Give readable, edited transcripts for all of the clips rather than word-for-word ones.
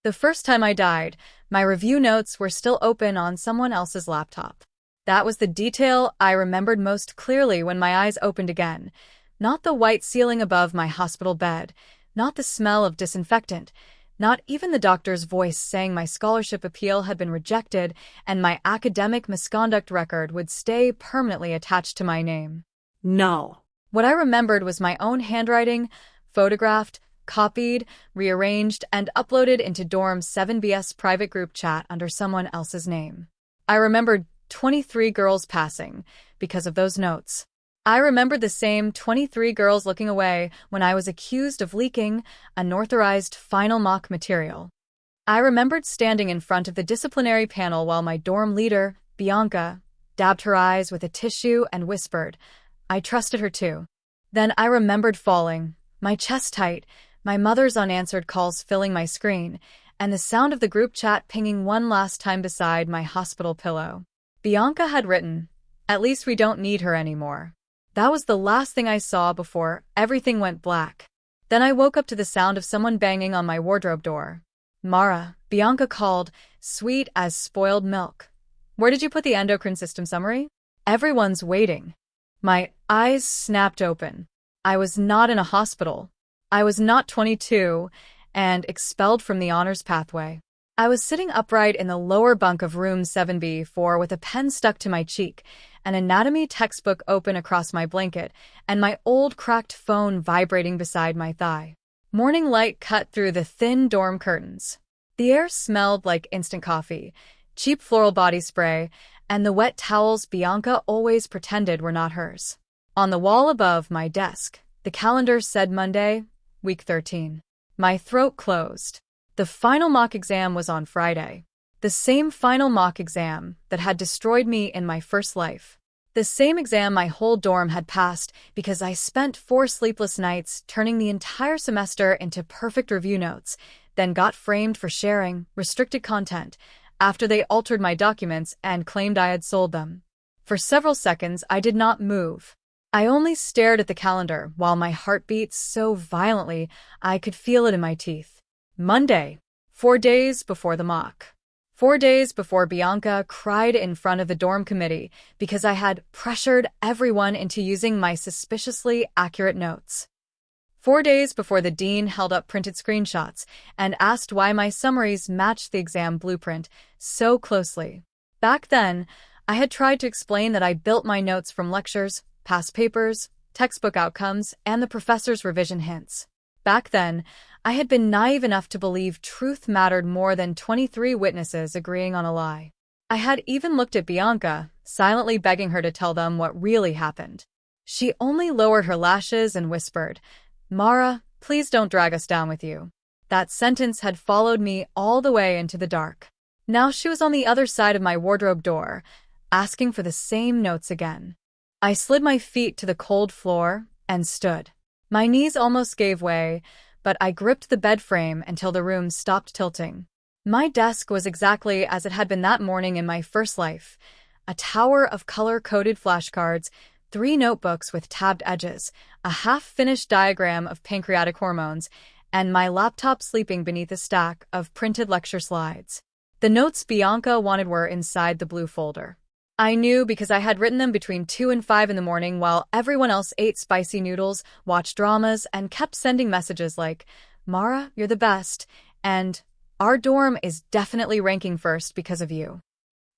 The first time I died, my review notes were still open on someone else's laptop. That was the detail I remembered most clearly when my eyes opened again. Not the white ceiling above my hospital bed, not the smell of disinfectant, not even the doctor's voice saying my scholarship appeal had been rejected and my academic misconduct record would stay permanently attached to my name. No. What I remembered was my own handwriting, photographed, copied, rearranged, and uploaded into dorm's 7BS private group chat under someone else's name. I remembered 23 girls passing because of those notes. I remembered the same 23 girls looking away when I was accused of leaking unauthorized final mock material. I remembered standing in front of the disciplinary panel while my dorm leader, Bianca, dabbed her eyes with a tissue and whispered, "I trusted her too." Then I remembered falling, my chest tight, my mother's unanswered calls filling my screen, and the sound of the group chat pinging one last time beside my hospital pillow. Bianca had written, "At least we don't need her anymore." That was the last thing I saw before everything went black. Then I woke up to the sound of someone banging on my wardrobe door. "Mara," Bianca called, sweet as spoiled milk. "Where did you put the endocrine system summary? Everyone's waiting." My eyes snapped open. I was not in a hospital. I was not 22 and expelled from the honors pathway. I was sitting upright in the lower bunk of room 7B4 with a pen stuck to my cheek, an anatomy textbook open across my blanket, and my old cracked phone vibrating beside my thigh. Morning light cut through the thin dorm curtains. The air smelled like instant coffee, cheap floral body spray, and the wet towels Bianca always pretended were not hers. On the wall above my desk, the calendar said Monday, week 13. My throat closed. The final mock exam was on Friday. The same final mock exam that had destroyed me in my first life. The same exam my whole dorm had passed because I spent 4 sleepless nights turning the entire semester into perfect review notes, then got framed for sharing restricted content after they altered my documents and claimed I had sold them. For several seconds, I did not move. I only stared at the calendar while my heart beat so violently I could feel it in my teeth. Monday, 4 days before the mock. 4 days before Bianca cried in front of the dorm committee because I had pressured everyone into using my suspiciously accurate notes. 4 days before the dean held up printed screenshots and asked why my summaries matched the exam blueprint so closely. Back then, I had tried to explain that I built my notes from lectures, past papers, textbook outcomes, and the professor's revision hints. Back then, I had been naive enough to believe truth mattered more than 23 witnesses agreeing on a lie. I had even looked at Bianca, silently begging her to tell them what really happened. She only lowered her lashes and whispered, "Mara, please don't drag us down with you." That sentence had followed me all the way into the dark. Now she was on the other side of my wardrobe door, asking for the same notes again. I slid my feet to the cold floor and stood. My knees almost gave way, but I gripped the bed frame until the room stopped tilting. My desk was exactly as it had been that morning in my first life. A tower of color-coded flashcards, 3 notebooks with tabbed edges, a half-finished diagram of pancreatic hormones, and my laptop sleeping beneath a stack of printed lecture slides. The notes Bianca wanted were inside the blue folder. I knew because I had written them between 2 and 5 in the morning while everyone else ate spicy noodles, watched dramas, and kept sending messages like, "Mara, you're the best," and "Our dorm is definitely ranking first because of you."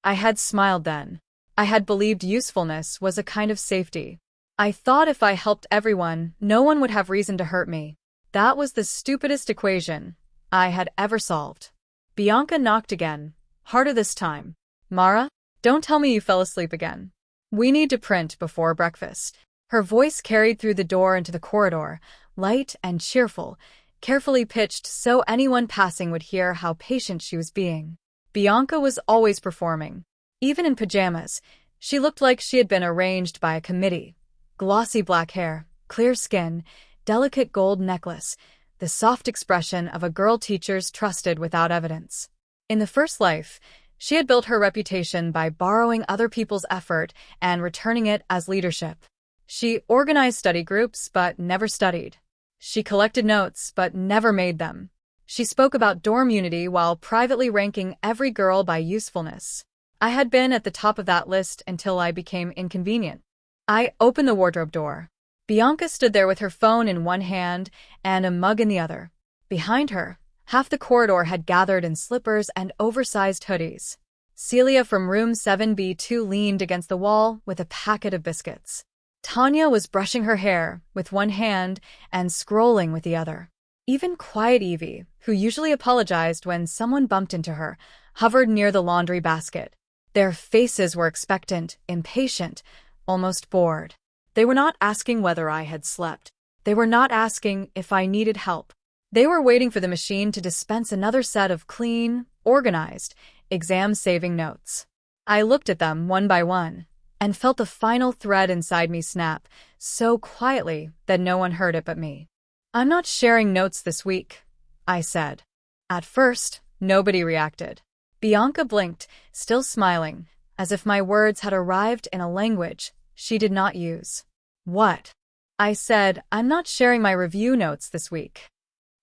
I had smiled then. I had believed usefulness was a kind of safety. I thought if I helped everyone, no one would have reason to hurt me. That was the stupidest equation I had ever solved. Bianca knocked again, harder this time. "Mara? Don't tell me you fell asleep again. We need to print before breakfast." Her voice carried through the door into the corridor, light and cheerful, carefully pitched so anyone passing would hear how patient she was being. Bianca was always performing. Even in pajamas, she looked like she had been arranged by a committee. Glossy black hair, clear skin, delicate gold necklace, the soft expression of a girl teachers trusted without evidence. In the first life, she had built her reputation by borrowing other people's effort and returning it as leadership. She organized study groups but never studied. She collected notes but never made them. She spoke about dorm unity while privately ranking every girl by usefulness. I had been at the top of that list until I became inconvenient. I opened the wardrobe door. Bianca stood there with her phone in one hand and a mug in the other. Behind her, half the corridor had gathered in slippers and oversized hoodies. Celia from room 7B2 leaned against the wall with a packet of biscuits. Tanya was brushing her hair with one hand and scrolling with the other. Even quiet Evie, who usually apologized when someone bumped into her, hovered near the laundry basket. Their faces were expectant, impatient, almost bored. They were not asking whether I had slept. They were not asking if I needed help. They were waiting for the machine to dispense another set of clean, organized, exam-saving notes. I looked at them one by one and felt the final thread inside me snap, so quietly that no one heard it but me. "I'm not sharing notes this week," I said. At first, nobody reacted. Bianca blinked, still smiling, as if my words had arrived in a language she did not use. "What?" I said. "I'm not sharing my review notes this week."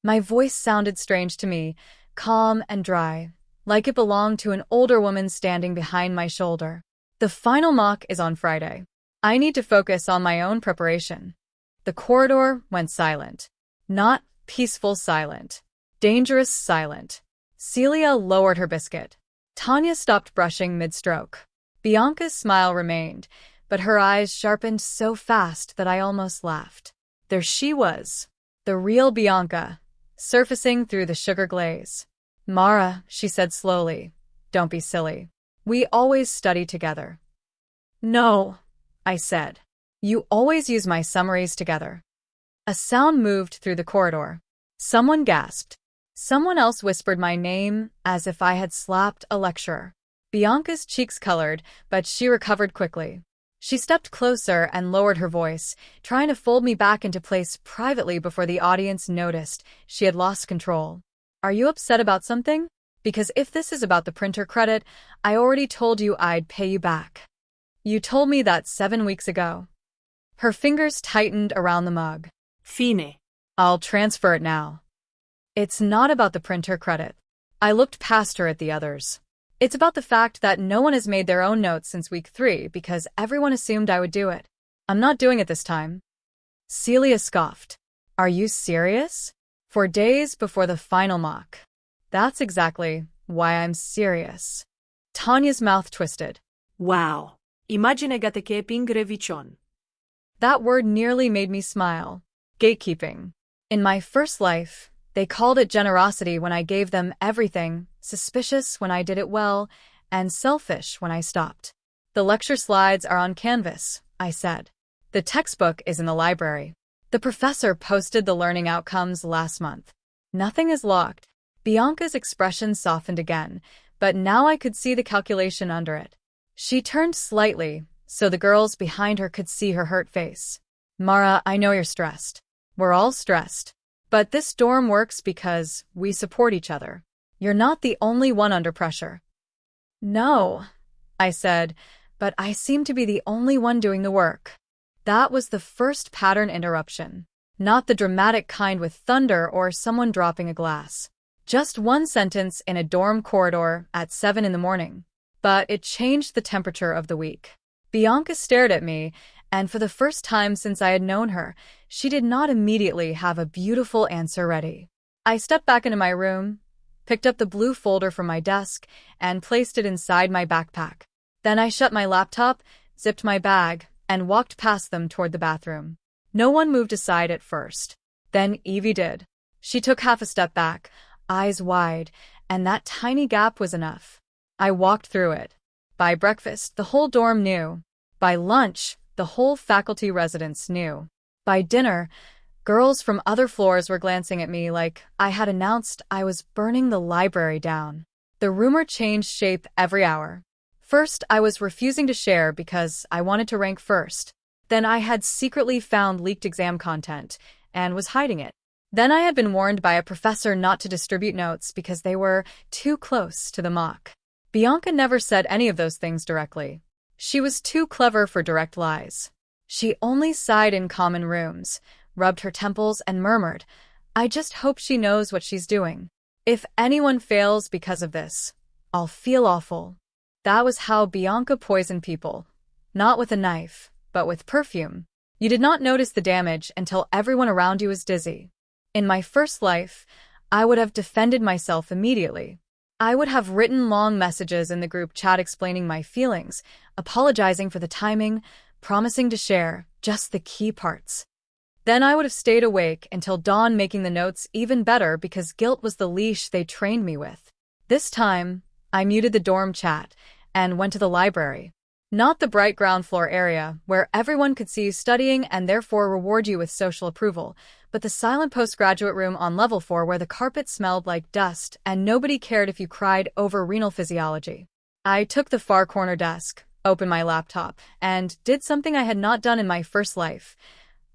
My voice sounded strange to me, calm and dry, like it belonged to an older woman standing behind my shoulder. "The final mock is on Friday. I need to focus on my own preparation." The corridor went silent. Not peaceful silent. Dangerous silent. Celia lowered her biscuit. Tanya stopped brushing mid-stroke. Bianca's smile remained, but her eyes sharpened so fast that I almost laughed. There she was, the real Bianca, surfacing through the sugar glaze. "Mara," she said slowly, "don't be silly. We always study together." "No," I said. "You always use my summaries together." A sound moved through the corridor. Someone gasped. Someone else whispered my name as if I had slapped a lecturer. Bianca's cheeks colored, but she recovered quickly. She stepped closer and lowered her voice, trying to fold me back into place privately before the audience noticed she had lost control. "Are you upset about something? Because if this is about the printer credit, I already told you I'd pay you back. You told me that 7 weeks ago." Her fingers tightened around the mug. Fine. "I'll transfer it now." "It's not about the printer credit." I looked past her at the others. "It's about the fact that no one has made their own notes since week 3 because everyone assumed I would do it. I'm not doing it this time." Celia scoffed. "Are you serious? 4 days before the final mock." "That's exactly why I'm serious." Tanya's mouth twisted. Wow. Imagine gatekeeping revision. That word nearly made me smile. Gatekeeping. In my first life, they called it generosity when I gave them everything, suspicious when I did it well, and selfish when I stopped. "The lecture slides are on Canvas," I said. "The textbook is in the library. The professor posted the learning outcomes last month. Nothing is locked." Bianca's expression softened again, but now I could see the calculation under it. She turned slightly, so the girls behind her could see her hurt face. "Mara, I know you're stressed. We're all stressed. But this dorm works because we support each other. You're not the only one under pressure." "No," I said, "but I seem to be the only one doing the work." That was the first pattern interruption. Not the dramatic kind with thunder or someone dropping a glass. Just one sentence in a dorm corridor at 7 in the morning. But it changed the temperature of the week. Bianca stared at me, and for the first time since I had known her, she did not immediately have a beautiful answer ready. I stepped back into my room, picked up the blue folder from my desk, and placed it inside my backpack. Then I shut my laptop, zipped my bag, and walked past them toward the bathroom. No one moved aside at first. Then Evie did. She took half a step back, eyes wide, and that tiny gap was enough. I walked through it. By breakfast, the whole dorm knew. By lunch, the whole faculty residence knew. By dinner, girls from other floors were glancing at me like I had announced I was burning the library down. The rumor changed shape every hour. First, I was refusing to share because I wanted to rank first. Then I had secretly found leaked exam content and was hiding it. Then I had been warned by a professor not to distribute notes because they were too close to the mock. Bianca never said any of those things directly. She was too clever for direct lies. She only sighed in common rooms, rubbed her temples, and murmured, I just hope she knows what she's doing. If anyone fails because of this, I'll feel awful. That was how Bianca poisoned people. Not with a knife, but with perfume. You did not notice the damage until everyone around you was dizzy. In my first life, I would have defended myself immediately. I would have written long messages in the group chat explaining my feelings, apologizing for the timing, promising to share just the key parts. Then I would have stayed awake until dawn, making the notes even better because guilt was the leash they trained me with. This time, I muted the dorm chat and went to the library. Not the bright ground floor area, where everyone could see you studying and therefore reward you with social approval, but the silent postgraduate room on level 4 where the carpet smelled like dust and nobody cared if you cried over renal physiology. I took the far corner desk, opened my laptop, and did something I had not done in my first life.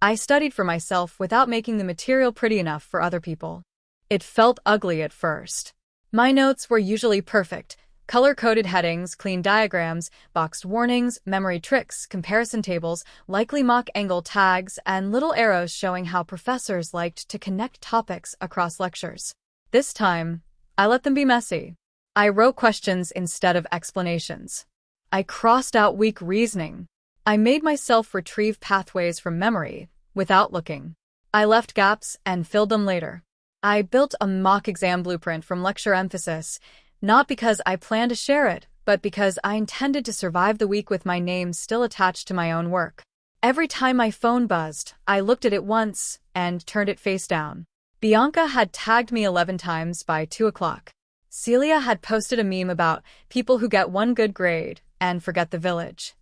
I studied for myself without making the material pretty enough for other people. It felt ugly at first. My notes were usually perfect. Color-coded headings, clean diagrams, boxed warnings, memory tricks, comparison tables, likely mock angle tags, and little arrows showing how professors liked to connect topics across lectures. This time, I let them be messy. I wrote questions instead of explanations. I crossed out weak reasoning. I made myself retrieve pathways from memory without looking. I left gaps and filled them later. I built a mock exam blueprint from lecture emphasis, not because I planned to share it, but because I intended to survive the week with my name still attached to my own work. Every time my phone buzzed, I looked at it once and turned it face down. Bianca had tagged me 11 times by 2 o'clock. Celia had posted a meme about people who get one good grade and forget the village.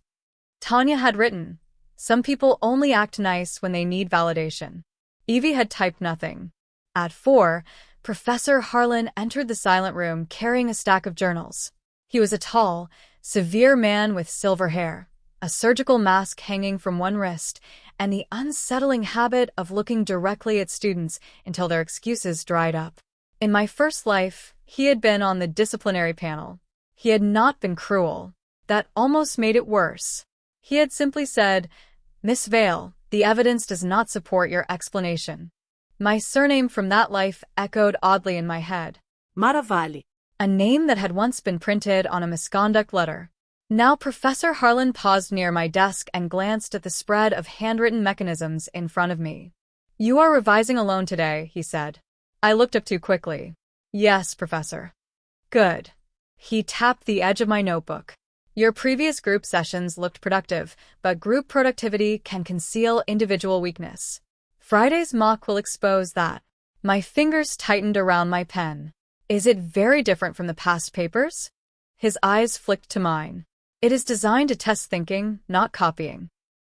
Tanya had written, "Some people only act nice when they need validation." Evie had typed nothing. At 4, Professor Harlan entered the silent room carrying a stack of journals. He was a tall, severe man with silver hair, a surgical mask hanging from one wrist, and the unsettling habit of looking directly at students until their excuses dried up. In my first life, he had been on the disciplinary panel. He had not been cruel. That almost made it worse. He had simply said, "Miss Vale, the evidence does not support your explanation." My surname from that life echoed oddly in my head. Maravalli. A name that had once been printed on a misconduct letter. Now Professor Harlan paused near my desk and glanced at the spread of handwritten mechanisms in front of me. "You are revising alone today," he said. I looked up too quickly. "Yes, Professor." "Good." He tapped the edge of my notebook. "Your previous group sessions looked productive, but group productivity can conceal individual weakness. Friday's mock will expose that." My fingers tightened around my pen. "Is it very different from the past papers?" His eyes flicked to mine. "It is designed to test thinking, not copying."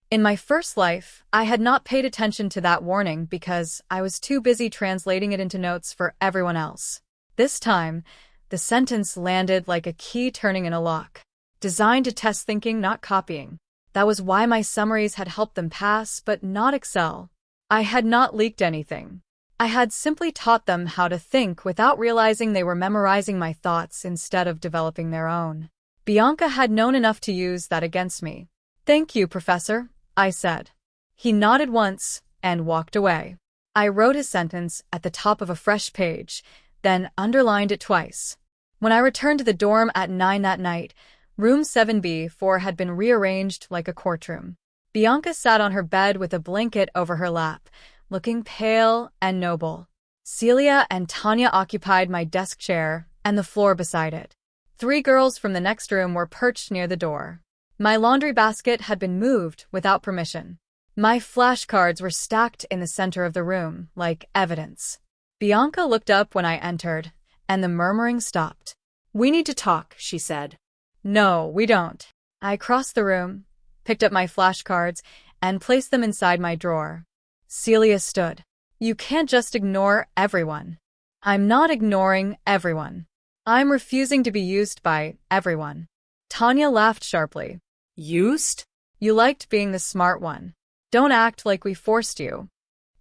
In my first life, I had not paid attention to that warning because I was too busy translating it into notes for everyone else. This time, the sentence landed like a key turning in a lock. Designed to test thinking, not copying. That was why my summaries had helped them pass, but not excel. I had not leaked anything. I had simply taught them how to think without realizing they were memorizing my thoughts instead of developing their own. Bianca had known enough to use that against me. "Thank you, Professor," I said. He nodded once and walked away. I wrote his sentence at the top of a fresh page, then underlined it twice. When I returned to the dorm at 9 that night, room 7B4 had been rearranged like a courtroom. Bianca sat on her bed with a blanket over her lap, looking pale and noble. Celia and Tanya occupied my desk chair and the floor beside it. 3 girls from the next room were perched near the door. My laundry basket had been moved without permission. My flashcards were stacked in the center of the room, like evidence. Bianca looked up when I entered, and the murmuring stopped. "We need to talk," she said. "No, we don't." I crossed the room, picked up my flashcards, and placed them inside my drawer. Celia stood. "You can't just ignore everyone." "I'm not ignoring everyone. I'm refusing to be used by everyone." Tanya laughed sharply. "Used?" "You liked being the smart one. Don't act like we forced you."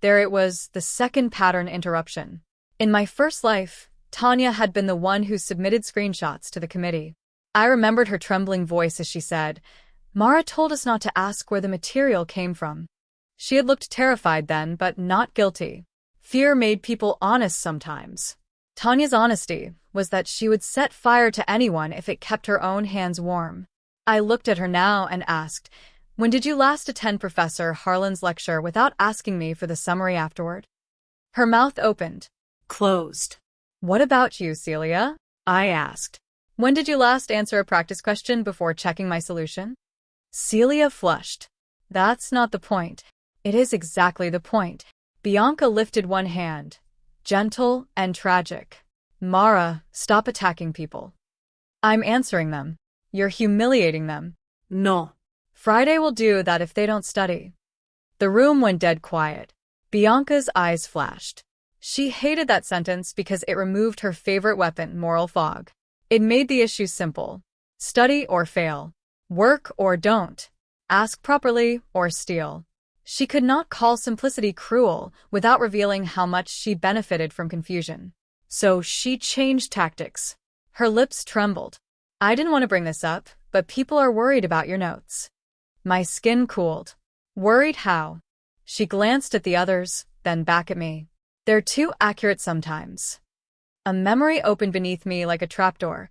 There it was, the second pattern interruption. In my first life, Tanya had been the one who submitted screenshots to the committee. I remembered her trembling voice as she said, "Mara told us not to ask where the material came from." She had looked terrified then, but not guilty. Fear made people honest sometimes. Tanya's honesty was that she would set fire to anyone if it kept her own hands warm. I looked at her now and asked, "When did you last attend Professor Harlan's lecture without asking me for the summary afterward?" Her mouth opened. Closed. "What about you, Celia?" I asked. "When did you last answer a practice question before checking my solution?" Celia flushed. "That's not the point." "It is exactly the point." Bianca lifted one hand, gentle and tragic. "Mara, stop attacking people." "I'm answering them. You're humiliating them." No. "Friday will do that if they don't study." The room went dead quiet. Bianca's eyes flashed. She hated that sentence because it removed her favorite weapon, moral fog. It made the issue simple. Study or fail. Work or don't. Ask properly or steal. She could not call simplicity cruel without revealing how much she benefited from confusion. So she changed tactics. Her lips trembled. "I didn't want to bring this up, but people are worried about your notes." My skin cooled. "Worried how?" She glanced at the others, then back at me. "They're too accurate sometimes." A memory opened beneath me like a trapdoor.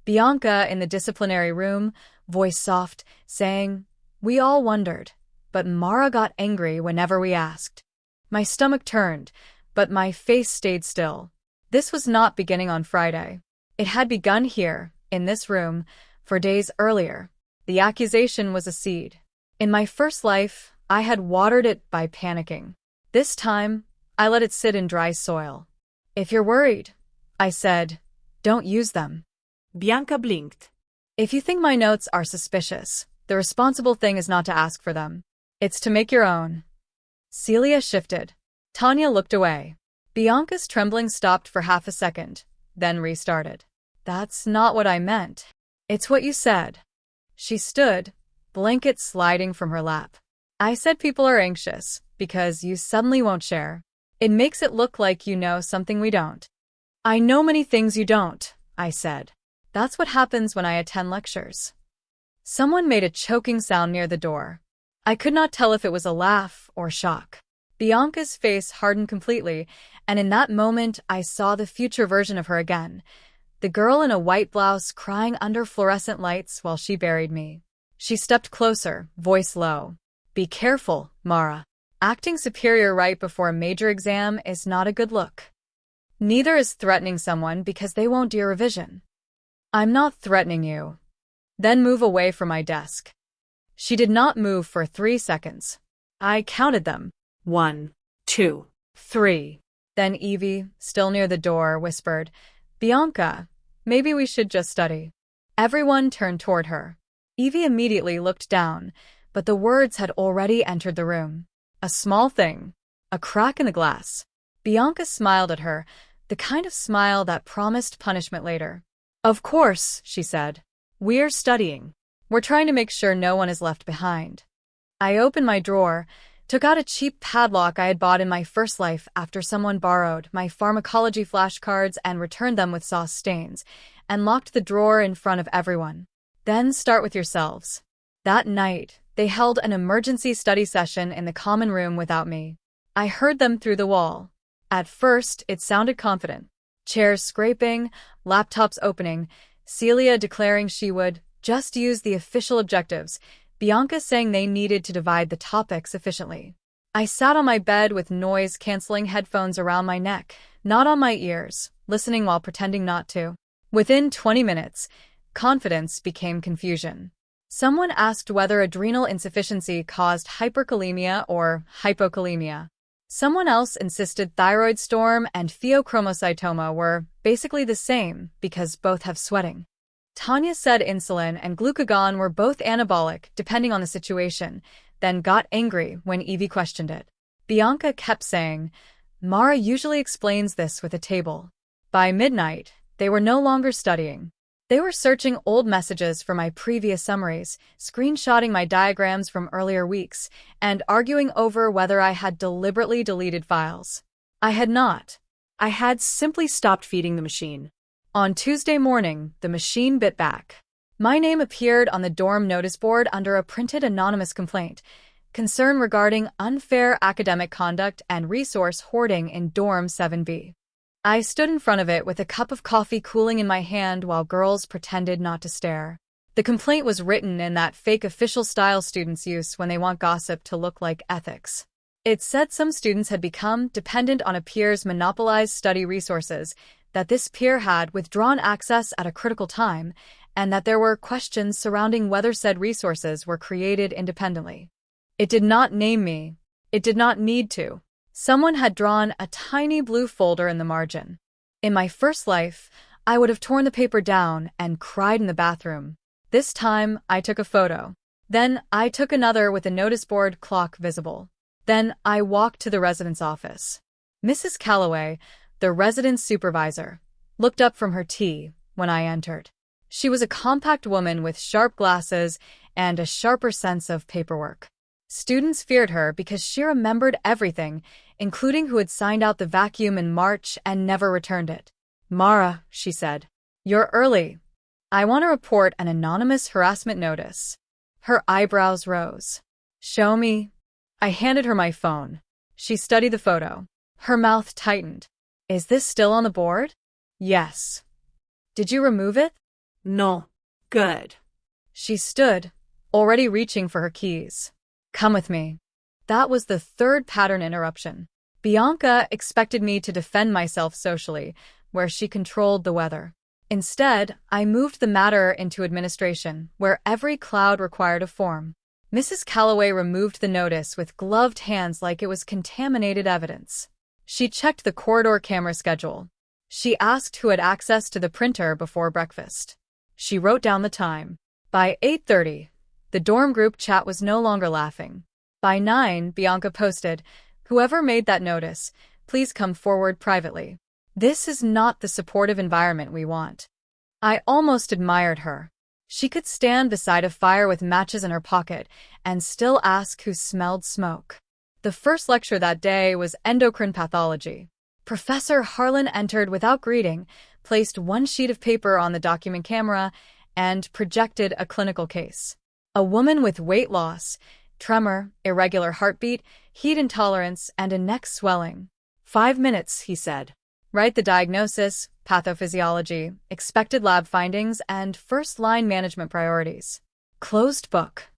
Bianca in the disciplinary room, voice soft, saying, "We all wondered, but Mara got angry whenever we asked." My stomach turned, but my face stayed still. This was not beginning on Friday. It had begun here, in this room, for days earlier. The accusation was a seed. In my first life, I had watered it by panicking. This time, I let it sit in dry soil. "If you're worried," I said, "don't use them." Bianca blinked. "If you think my notes are suspicious, the responsible thing is not to ask for them. It's to make your own." Celia shifted. Tanya looked away. Bianca's trembling stopped for half a second, then restarted. "That's not what I meant. It's what you said." She stood, blanket sliding from her lap. "I said people are anxious because you suddenly won't share. It makes it look like you know something we don't." "I know many things you don't," I said. "That's what happens when I attend lectures." Someone made a choking sound near the door. I could not tell if it was a laugh or shock. Bianca's face hardened completely, and in that moment I saw the future version of her again. The girl in a white blouse crying under fluorescent lights while she buried me. She stepped closer, voice low. "Be careful, Mara. Acting superior right before a major exam is not a good look. Neither is threatening someone because they won't do your revision." "I'm not threatening you." "Then move away from my desk." She did not move for 3 seconds. I counted them. 1, 2, 3. Then Evie, still near the door, whispered, "Bianca, maybe we should just study." Everyone turned toward her. Evie immediately looked down, but the words had already entered the room. "A small thing. A crack in the glass." Bianca smiled at her, the kind of smile that promised punishment later. "Of course," she said. "We're studying. We're trying to make sure no one is left behind." I opened my drawer, took out a cheap padlock I had bought in my first life after someone borrowed my pharmacology flashcards and returned them with sauce stains, and locked the drawer in front of everyone. "Then start with yourselves." That night, they held an emergency study session in the common room without me. I heard them through the wall. At first, it sounded confident. Chairs scraping, laptops opening, Celia declaring she would just use the official objectives, Bianca saying they needed to divide the topics efficiently. I sat on my bed with noise-canceling headphones around my neck, not on my ears, listening while pretending not to. Within 20 minutes, confidence became confusion. Someone asked whether adrenal insufficiency caused hyperkalemia or hypokalemia. Someone else insisted thyroid storm and pheochromocytoma were basically the same because both have sweating. Tanya said insulin and glucagon were both anabolic depending on the situation, then got angry when Evie questioned it. Bianca kept saying, "Mara usually explains this with a table." By midnight, they were no longer studying. They were searching old messages for my previous summaries, screenshotting my diagrams from earlier weeks, and arguing over whether I had deliberately deleted files. I had not. I had simply stopped feeding the machine. On Tuesday morning, the machine bit back. My name appeared on the dorm notice board under a printed anonymous complaint. concern regarding unfair academic conduct and resource hoarding in Dorm 7B. I stood in front of it with a cup of coffee cooling in my hand while girls pretended not to stare. The complaint was written in that fake official style students use when they want gossip to look like ethics. It said some students had become dependent on a peer's monopolized study resources, that this peer had withdrawn access at a critical time, and that there were questions surrounding whether said resources were created independently. It did not name me. It did not need to. Someone had drawn a tiny blue folder in the margin. In my first life, I would have torn the paper down and cried in the bathroom. This time, I took a photo. Then, I took another with a notice board clock visible. Then, I walked to the residence office. Mrs. Calloway, the residence supervisor, looked up from her tea when I entered. She was a compact woman with sharp glasses and a sharper sense of paperwork. Students feared her because she remembered everything, including who had signed out the vacuum in March and never returned it. "Mara," she said, "you're early. I want to report an anonymous harassment notice." Her eyebrows rose. "Show me." I handed her my phone. She studied the photo. Her mouth tightened. "Is this still on the board?" "Yes." "Did you remove it?" No. Good. She stood, already reaching for her keys. "Come with me." That was the third pattern interruption. Bianca expected me to defend myself socially, where she controlled the weather. Instead, I moved the matter into administration, where every cloud required a form. Mrs. Calloway removed the notice with gloved hands like it was contaminated evidence. She checked the corridor camera schedule. She asked who had access to the printer before breakfast. She wrote down the time. By 8:30, the dorm group chat was no longer laughing. By 9, Bianca posted, "Whoever made that notice, please come forward privately. This is not the supportive environment we want." I almost admired her. She could stand beside a fire with matches in her pocket and still ask who smelled smoke. The first lecture that day was endocrine pathology. Professor Harlan entered without greeting, placed one sheet of paper on the document camera, and projected a clinical case. A woman with weight loss, tremor, irregular heartbeat, heat intolerance, and a neck swelling. 5 minutes, he said. Write the diagnosis, pathophysiology, expected lab findings, and first-line management priorities. Closed book.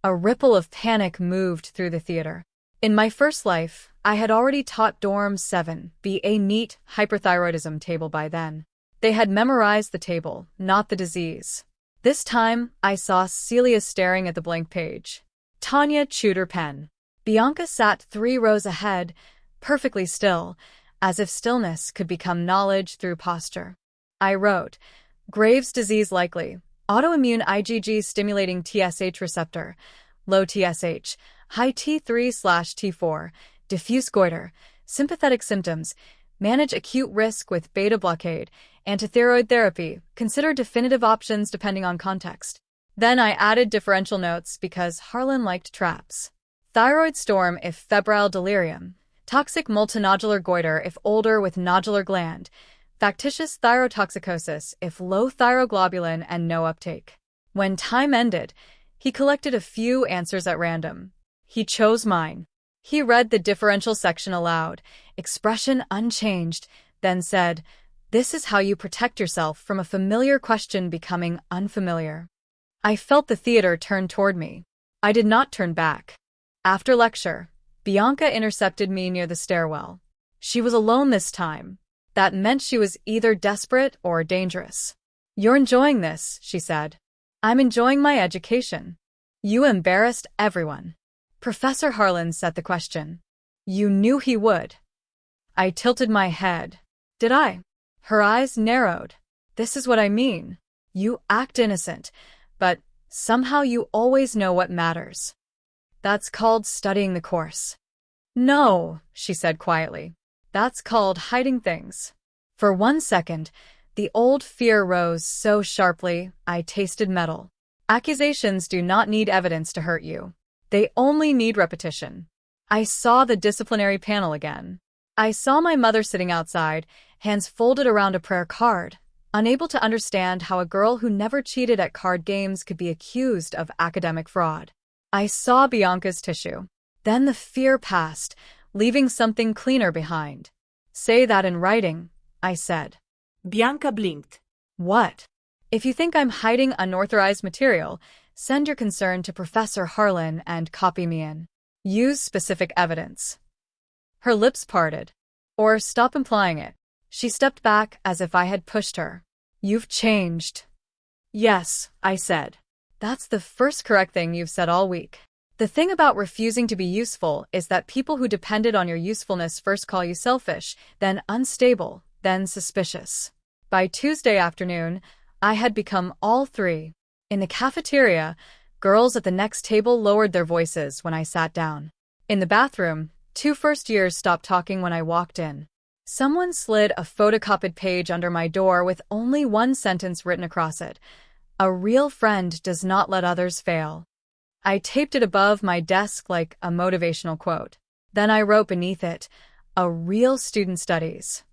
A ripple of panic moved through the theater. In my first life, I had already taught Dorm 7B a neat hyperthyroidism table by then. They had memorized the table, not the disease. This time, I saw Celia staring at the blank page. Tanya chewed her pen. Bianca sat 3 rows ahead, perfectly still, as if stillness could become knowledge through posture. I wrote, "Graves' disease likely, autoimmune IgG stimulating TSH receptor, low TSH, high T3/T4, diffuse goiter, sympathetic symptoms, manage acute risk with beta blockade, antithyroid therapy, consider definitive options depending on context." Then I added differential notes because Harlan liked traps. Thyroid storm if febrile delirium, toxic multinodular goiter if older with nodular gland, factitious thyrotoxicosis if low thyroglobulin and no uptake. When time ended, he collected a few answers at random. He chose mine. He read the differential section aloud, expression unchanged, then said, "This is how you protect yourself from a familiar question becoming unfamiliar." I felt the theater turn toward me. I did not turn back. After lecture, Bianca intercepted me near the stairwell. She was alone this time. That meant she was either desperate or dangerous. "You're enjoying this," she said. "I'm enjoying my education." "You embarrassed everyone." Professor Harlan set the question. "You knew he would." I tilted my head. "Did I?" Her eyes narrowed. "This is what I mean. You act innocent, but somehow you always know what matters. That's called studying the course." "No," she said quietly. "That's called hiding things." For 1 second, the old fear rose so sharply, I tasted metal. Accusations do not need evidence to hurt you. They only need repetition. I saw the disciplinary panel again. I saw my mother sitting outside, hands folded around a prayer card, unable to understand how a girl who never cheated at card games could be accused of academic fraud. I saw Bianca's tissue. Then the fear passed, leaving something cleaner behind. Say that in writing, I said. Bianca blinked. What? If you think I'm hiding unauthorized material, send your concern to Professor Harlan and copy me in. Use specific evidence. Her lips parted. Or stop implying it. She stepped back as if I had pushed her. You've changed. Yes, I said. That's the first correct thing you've said all week. The thing about refusing to be useful is that people who depended on your usefulness first call you selfish, then unstable, then suspicious. By Tuesday afternoon, I had become all three. In the cafeteria, girls at the next table lowered their voices when I sat down. In the bathroom, 2 first-years stopped talking when I walked in. Someone slid a photocopied page under my door with only one sentence written across it. A real friend does not let others fail. I taped it above my desk like a motivational quote. Then I wrote beneath it, a real student studies.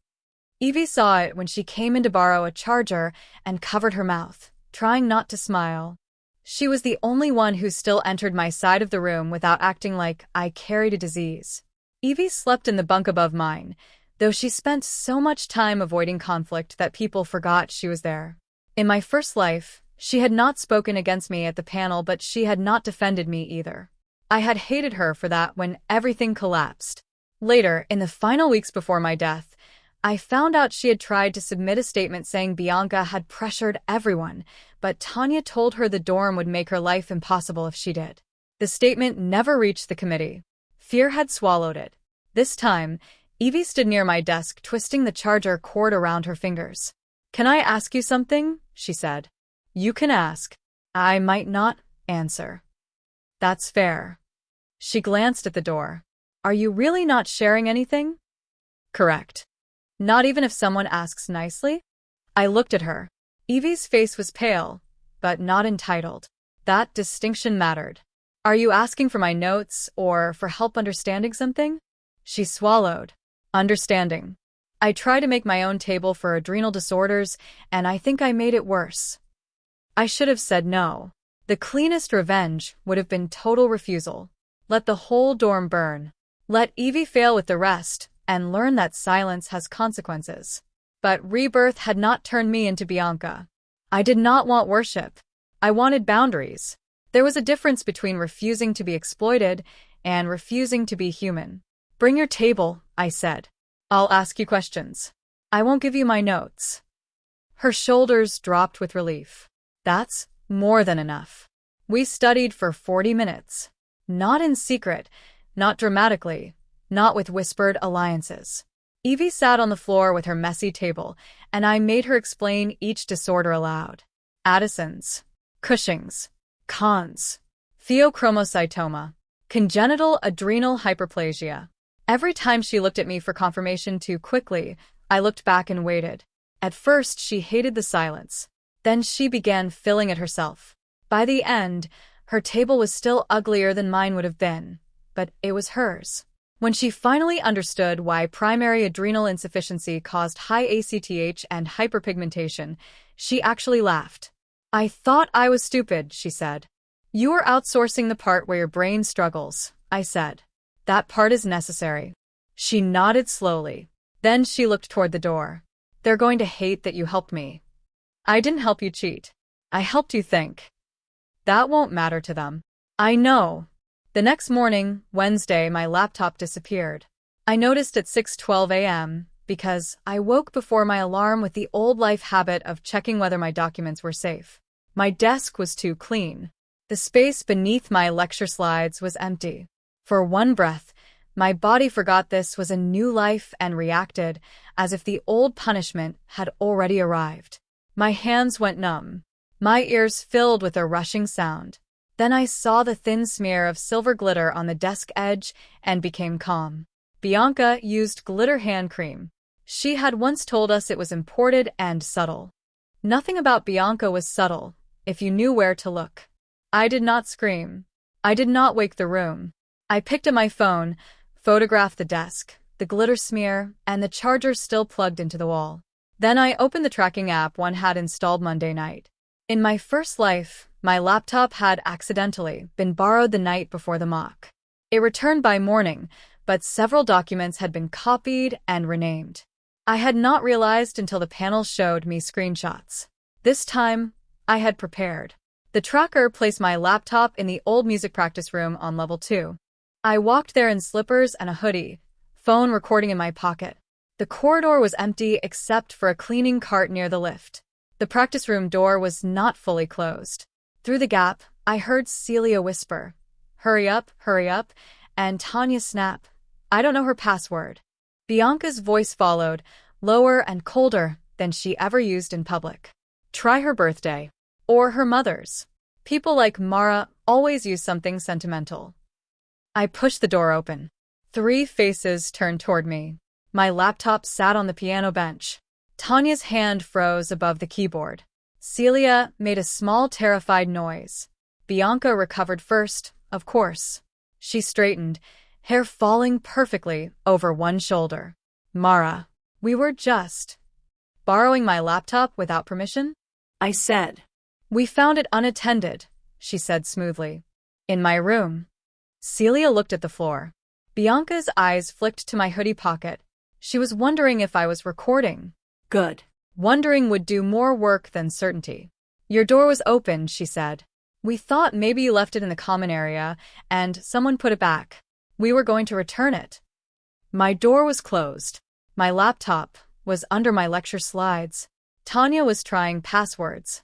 Evie saw it when she came in to borrow a charger and covered her mouth, trying not to smile. She was the only one who still entered my side of the room without acting like I carried a disease. Evie slept in the bunk above mine, though she spent so much time avoiding conflict that people forgot she was there. In my first life, she had not spoken against me at the panel, but she had not defended me either. I had hated her for that when everything collapsed. Later, in the final weeks before my death, I found out she had tried to submit a statement saying Bianca had pressured everyone, but Tanya told her the dorm would make her life impossible if she did. The statement never reached the committee. Fear had swallowed it. This time, Evie stood near my desk, twisting the charger cord around her fingers. "Can I ask you something?" she said. "You can ask. I might not answer." "That's fair." She glanced at the door. "Are you really not sharing anything?" "Correct." "Not even if someone asks nicely?" I looked at her. Evie's face was pale, but not entitled. That distinction mattered. "Are you asking for my notes or for help understanding something?" She swallowed. "Understanding. I try to make my own table for adrenal disorders, and I think I made it worse." I should have said no. The cleanest revenge would have been total refusal. Let the whole dorm burn. Let Evie fail with the rest, and learn that silence has consequences. But Rebirth had not turned me into Bianca. I did not want worship. I wanted boundaries. There was a difference between refusing to be exploited and refusing to be human. "Bring your table," I said. "I'll ask you questions. I won't give you my notes." Her shoulders dropped with relief. "That's more than enough." We studied for 40 minutes. Not in secret, not dramatically, not with whispered alliances. Evie sat on the floor with her messy table, and I made her explain each disorder aloud. Addison's, Cushing's, Conn's, pheochromocytoma, congenital adrenal hyperplasia. Every time she looked at me for confirmation too quickly, I looked back and waited. At first, she hated the silence. Then she began filling it herself. By the end, her table was still uglier than mine would have been, but it was hers. When she finally understood why primary adrenal insufficiency caused high ACTH and hyperpigmentation, she actually laughed. "I thought I was stupid," she said. "You are outsourcing the part where your brain struggles," I said. "That part is necessary." She nodded slowly. Then she looked toward the door. "They're going to hate that you helped me." "I didn't help you cheat. I helped you think." "That won't matter to them." "I know." The next morning, Wednesday, my laptop disappeared. I noticed at 6:12 a.m. because I woke before my alarm with the old life habit of checking whether my documents were safe. My desk was too clean. The space beneath my lecture slides was empty. For one breath, my body forgot this was a new life and reacted as if the old punishment had already arrived. My hands went numb. My ears filled with a rushing sound. Then I saw the thin smear of silver glitter on the desk edge and became calm. Bianca used glitter hand cream. She had once told us it was imported and subtle. Nothing about Bianca was subtle, if you knew where to look. I did not scream. I did not wake the room. I picked up my phone, photographed the desk, the glitter smear, and the charger still plugged into the wall. Then I opened the tracking app one had installed Monday night. In my first life, my laptop had accidentally been borrowed the night before the mock. It returned by morning, but several documents had been copied and renamed. I had not realized until the panel showed me screenshots. This time, I had prepared. The tracker placed my laptop in the old music practice room on level 2. I walked there in slippers and a hoodie, phone recording in my pocket. The corridor was empty except for a cleaning cart near the lift. The practice room door was not fully closed. Through the gap, I heard Celia whisper, hurry up," and Tanya snap, "I don't know her password." Bianca's voice followed, lower and colder than she ever used in public. Try her birthday. Or her mother's. People like Mara always use something sentimental. I pushed the door open. 3 faces turned toward me. My laptop sat on the piano bench. Tanya's hand froze above the keyboard. Celia made a small, terrified noise. Bianca recovered first, of course. She straightened, hair falling perfectly over one shoulder. Mara, we were just borrowing my laptop without permission? I said. We found it unattended, she said smoothly. In my room. Celia looked at the floor. Bianca's eyes flicked to my hoodie pocket. She was wondering if I was recording. Good. Wondering would do more work than certainty. Your door was open, she said. We thought maybe you left it in the common area, and someone put it back. We were going to return it. My door was closed. My laptop was under my lecture slides. Tanya was trying passwords.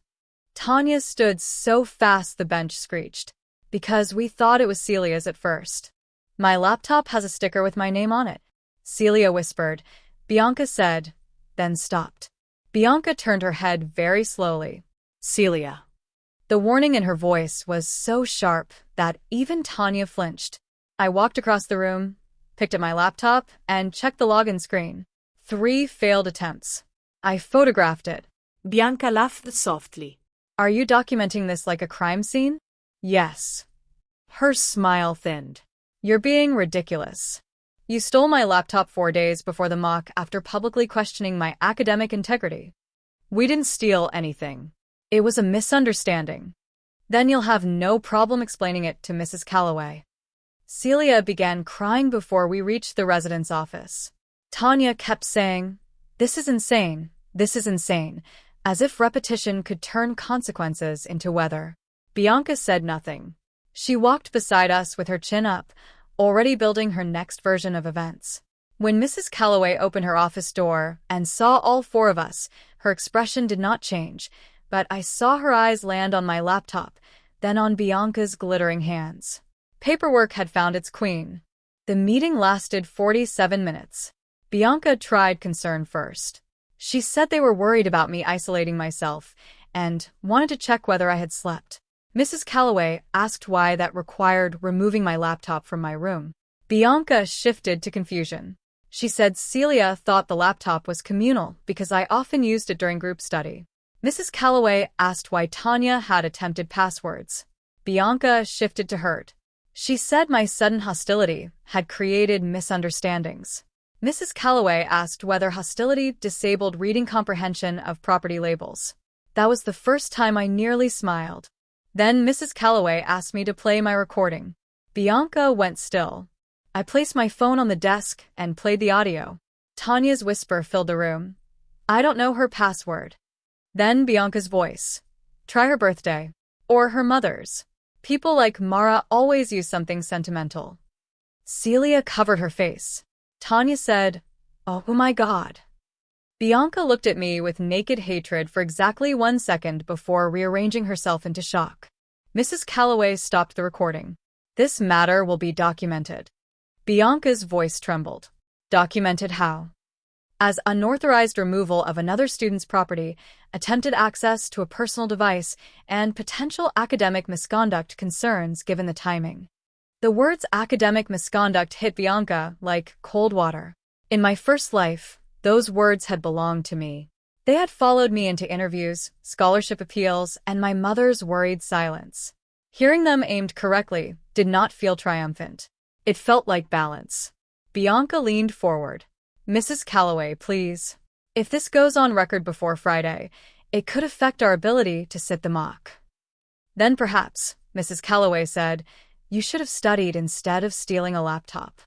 Tanya stood so fast the bench screeched, because we thought it was Celia's at first. My laptop has a sticker with my name on it. Celia whispered. Bianca said, then stopped. Bianca turned her head very slowly. Celia. The warning in her voice was so sharp that even Tanya flinched. I walked across the room, picked up my laptop, and checked the login screen. 3 failed attempts. I photographed it. Bianca laughed softly. Are you documenting this like a crime scene? Yes. Her smile thinned. You're being ridiculous. You stole my laptop 4 days before the mock after publicly questioning my academic integrity. We didn't steal anything. It was a misunderstanding. Then you'll have no problem explaining it to Mrs. Calloway. Celia began crying before we reached the residence office. Tanya kept saying, this is insane, as if repetition could turn consequences into weather. Bianca said nothing. She walked beside us with her chin up, already building her next version of events. When Mrs. Calloway opened her office door and saw all 4 of us, her expression did not change, but I saw her eyes land on my laptop, then on Bianca's glittering hands. Paperwork had found its queen. The meeting lasted 47 minutes. Bianca tried concern first. She said they were worried about me isolating myself and wanted to check whether I had slept. Mrs. Calloway asked why that required removing my laptop from my room. Bianca shifted to confusion. She said Celia thought the laptop was communal because I often used it during group study. Mrs. Calloway asked why Tanya had attempted passwords. Bianca shifted to hurt. She said my sudden hostility had created misunderstandings. Mrs. Calloway asked whether hostility disabled reading comprehension of property labels. That was the first time I nearly smiled. Then Mrs. Calloway asked me to play my recording. Bianca went still. I placed my phone on the desk and played the audio. Tanya's whisper filled the room. I don't know her password. Then Bianca's voice. Try her birthday. Or her mother's. People like Mara always use something sentimental. Celia covered her face. Tanya said, oh my God. Bianca looked at me with naked hatred for exactly 1 second before rearranging herself into shock. Mrs. Calloway stopped the recording. This matter will be documented. Bianca's voice trembled. Documented how? As unauthorized removal of another student's property, attempted access to a personal device, and potential academic misconduct concerns given the timing. The words academic misconduct hit Bianca like cold water. In my first life, those words had belonged to me. They had followed me into interviews, scholarship appeals, and my mother's worried silence. Hearing them aimed correctly did not feel triumphant. It felt like balance. Bianca leaned forward. Mrs. Calloway, please. If this goes on record before Friday, It could affect our ability to sit the mock. Then perhaps, Mrs. Calloway said, you should have studied instead of stealing a laptop.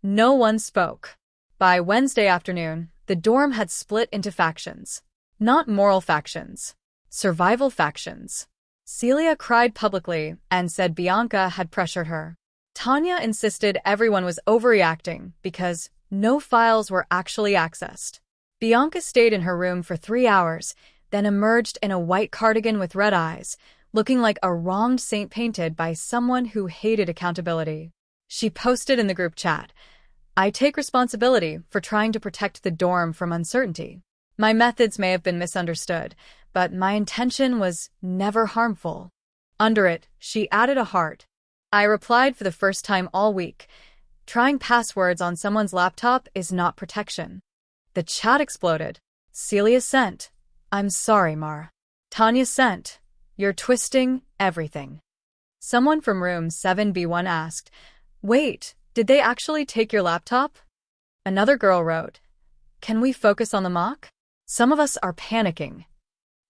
No one spoke. By Wednesday afternoon, the dorm had split into factions. Not moral factions. Survival factions. Celia cried publicly and said Bianca had pressured her. Tanya insisted everyone was overreacting because no files were actually accessed. Bianca stayed in her room for 3 hours, then emerged in a white cardigan with red eyes, looking like a wronged saint painted by someone who hated accountability. She posted in the group chat, I take responsibility for trying to protect the dorm from uncertainty. My methods may have been misunderstood, but my intention was never harmful. Under it, she added a heart. I replied for the first time all week. Trying passwords on someone's laptop is not protection. The chat exploded. Celia sent, I'm sorry, Mar. Tanya sent, you're twisting everything. Someone from room 7B1 asked, wait, did they actually take your laptop? Another girl wrote, can we focus on the mock? Some of us are panicking.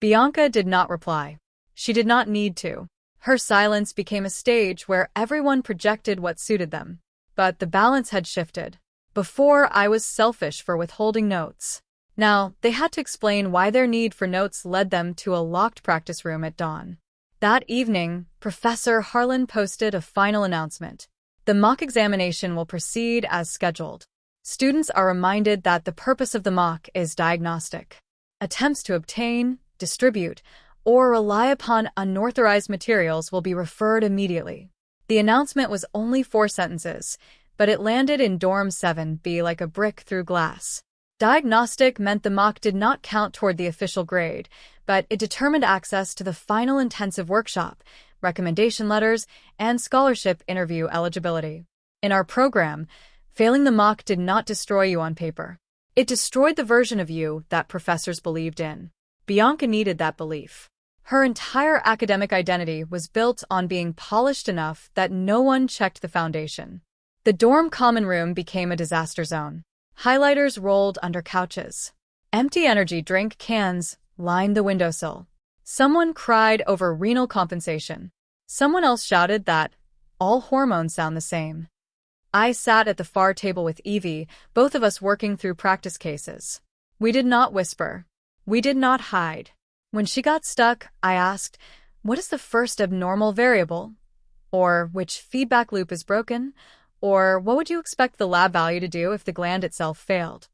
Bianca did not reply. She did not need to. Her silence became a stage where everyone projected what suited them. But the balance had shifted. Before, I was selfish for withholding notes. Now, they had to explain why their need for notes led them to a locked practice room at dawn. That evening, Professor Harlan posted a final announcement. The mock examination will proceed as scheduled. Students are reminded that the purpose of the mock is diagnostic. Attempts to obtain, distribute, or rely upon unauthorized materials will be referred immediately. The announcement was only 4 sentences, but it landed in Dorm 7B like a brick through glass. Diagnostic meant the mock did not count toward the official grade, but it determined access to the final intensive workshop, recommendation letters, and scholarship interview eligibility. In our program, failing the mock did not destroy you on paper. It destroyed the version of you that professors believed in. Bianca needed that belief. Her entire academic identity was built on being polished enough that no one checked the foundation. The dorm common room became a disaster zone. Highlighters rolled under couches. Empty energy drink cans lined the windowsill. Someone cried over renal compensation. Someone else shouted that all hormones sound the same. I sat at the far table with Evie, both of us working through practice cases. We did not whisper. We did not hide. When she got stuck, I asked, what is the first abnormal variable? Or which feedback loop is broken? Or what would you expect the lab value to do if the gland itself failed?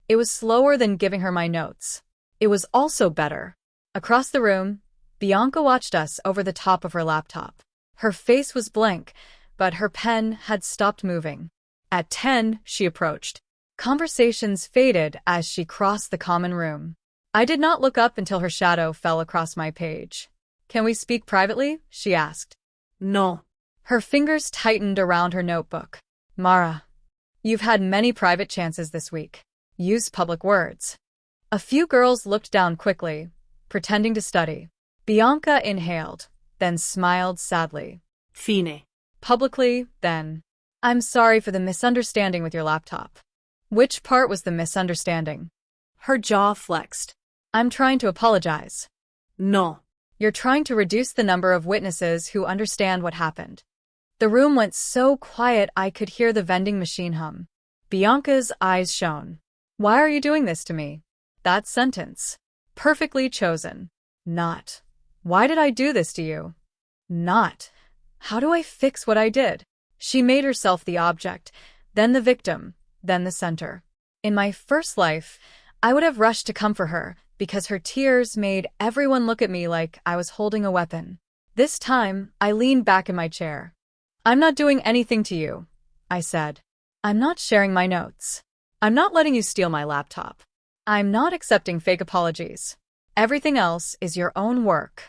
It was slower than giving her my notes. It was also better. Across the room, Bianca watched us over the top of her laptop. Her face was blank, but her pen had stopped moving. At 10, she approached. Conversations faded as she crossed the common room. I did not look up until her shadow fell across my page. Can we speak privately? She asked. No. Her fingers tightened around her notebook. Mara, you've had many private chances this week. Use public words. A few girls looked down quickly, pretending to study. Bianca inhaled, then smiled sadly. Fine. Publicly, then. I'm sorry for the misunderstanding with your laptop. Which part was the misunderstanding? Her jaw flexed. I'm trying to apologize. No. You're trying to reduce the number of witnesses who understand what happened. The room went so quiet I could hear the vending machine hum. Bianca's eyes shone. Why are you doing this to me? That sentence. Perfectly chosen. Not. Why did I do this to you? Not. How do I fix what I did? She made herself the object, then the victim, then the center. In my first life, I would have rushed to comfort her because her tears made everyone look at me like I was holding a weapon. This time, I leaned back in my chair. I'm not doing anything to you, I said. I'm not sharing my notes. I'm not letting you steal my laptop. I'm not accepting fake apologies. Everything else is your own work.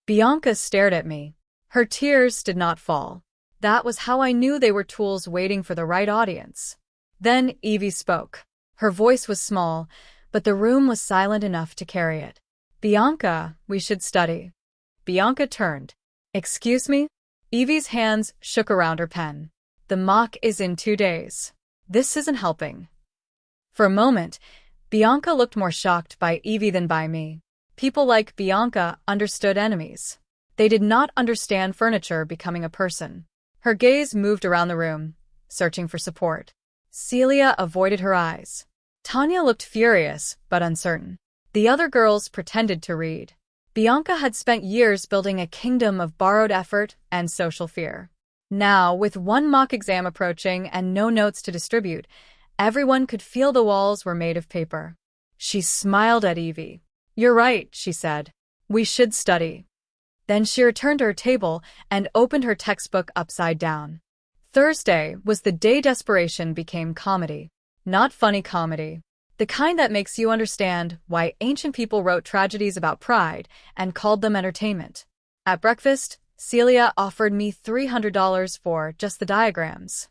Bianca stared at me. Her tears did not fall. That was how I knew they were tools waiting for the right audience. Then Evie spoke. Her voice was small, but the room was silent enough to carry it. Bianca, we should study. Bianca turned. Excuse me? Evie's hands shook around her pen. The mock is in 2 days. This isn't helping. For a moment, Bianca looked more shocked by Evie than by me. People like Bianca understood enemies. They did not understand furniture becoming a person. Her gaze moved around the room, searching for support. Celia avoided her eyes. Tanya looked furious, but uncertain. The other girls pretended to read. Bianca had spent years building a kingdom of borrowed effort and social fear. Now, with one mock exam approaching and no notes to distribute, everyone could feel the walls were made of paper. She smiled at Evie. "You're right," she said. "We should study." Then she returned to her table and opened her textbook upside down. Thursday was the day desperation became comedy. Not funny comedy. The kind that makes you understand why ancient people wrote tragedies about pride and called them entertainment. At breakfast, Celia offered me $300 for just the diagrams.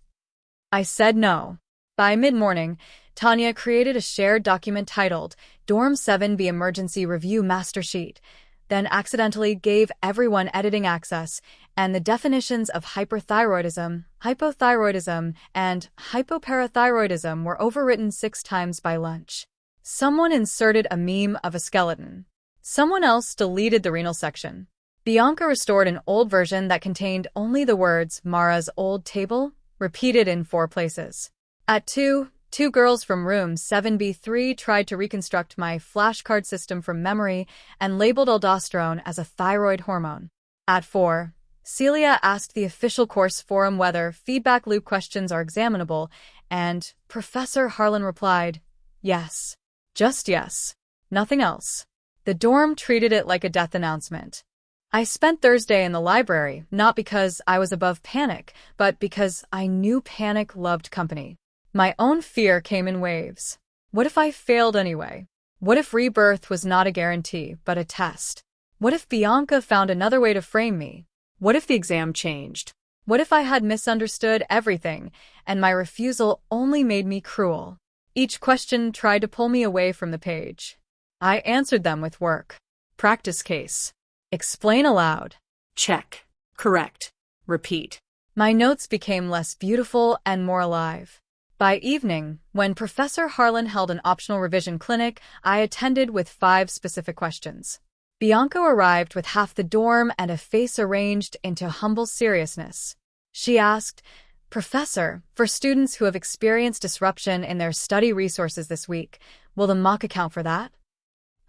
I said no. By mid-morning, Tanya created a shared document titled Dorm 7B Emergency Review Master Sheet, then accidentally gave everyone editing access, and the definitions of hyperthyroidism, hypothyroidism, and hypoparathyroidism were overwritten 6 times by lunch. Someone inserted a meme of a skeleton. Someone else deleted the renal section. Bianca restored an old version that contained only the words Mara's old table, repeated in 4 places. At 2, 2 girls from room 7B3 tried to reconstruct my flashcard system from memory and labeled aldosterone as a thyroid hormone. At 4, Celia asked the official course forum whether feedback loop questions are examinable, and Professor Harlan replied, "Yes. Just yes. Nothing else." The dorm treated it like a death announcement. I spent Thursday in the library, not because I was above panic, but because I knew panic loved company. My own fear came in waves. What if I failed anyway? What if rebirth was not a guarantee, but a test? What if Bianca found another way to frame me? What if the exam changed? What if I had misunderstood everything, and my refusal only made me cruel? Each question tried to pull me away from the page. I answered them with work. Practice case. Explain aloud. Check. Correct. Repeat. My notes became less beautiful and more alive. By evening, when Professor Harlan held an optional revision clinic, I attended with 5 specific questions. Bianca arrived with half the dorm and a face arranged into humble seriousness. She asked, "Professor, for students who have experienced disruption in their study resources this week, will the mock account for that?"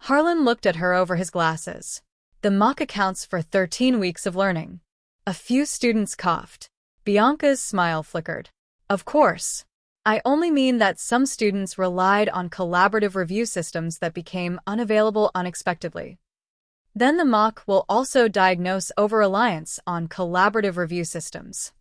Harlan looked at her over his glasses. "The mock accounts for 13 weeks of learning." A few students coughed. Bianca's smile flickered. "Of course. I only mean that some students relied on collaborative review systems that became unavailable unexpectedly. Then the mock will also diagnose over-reliance on collaborative review systems."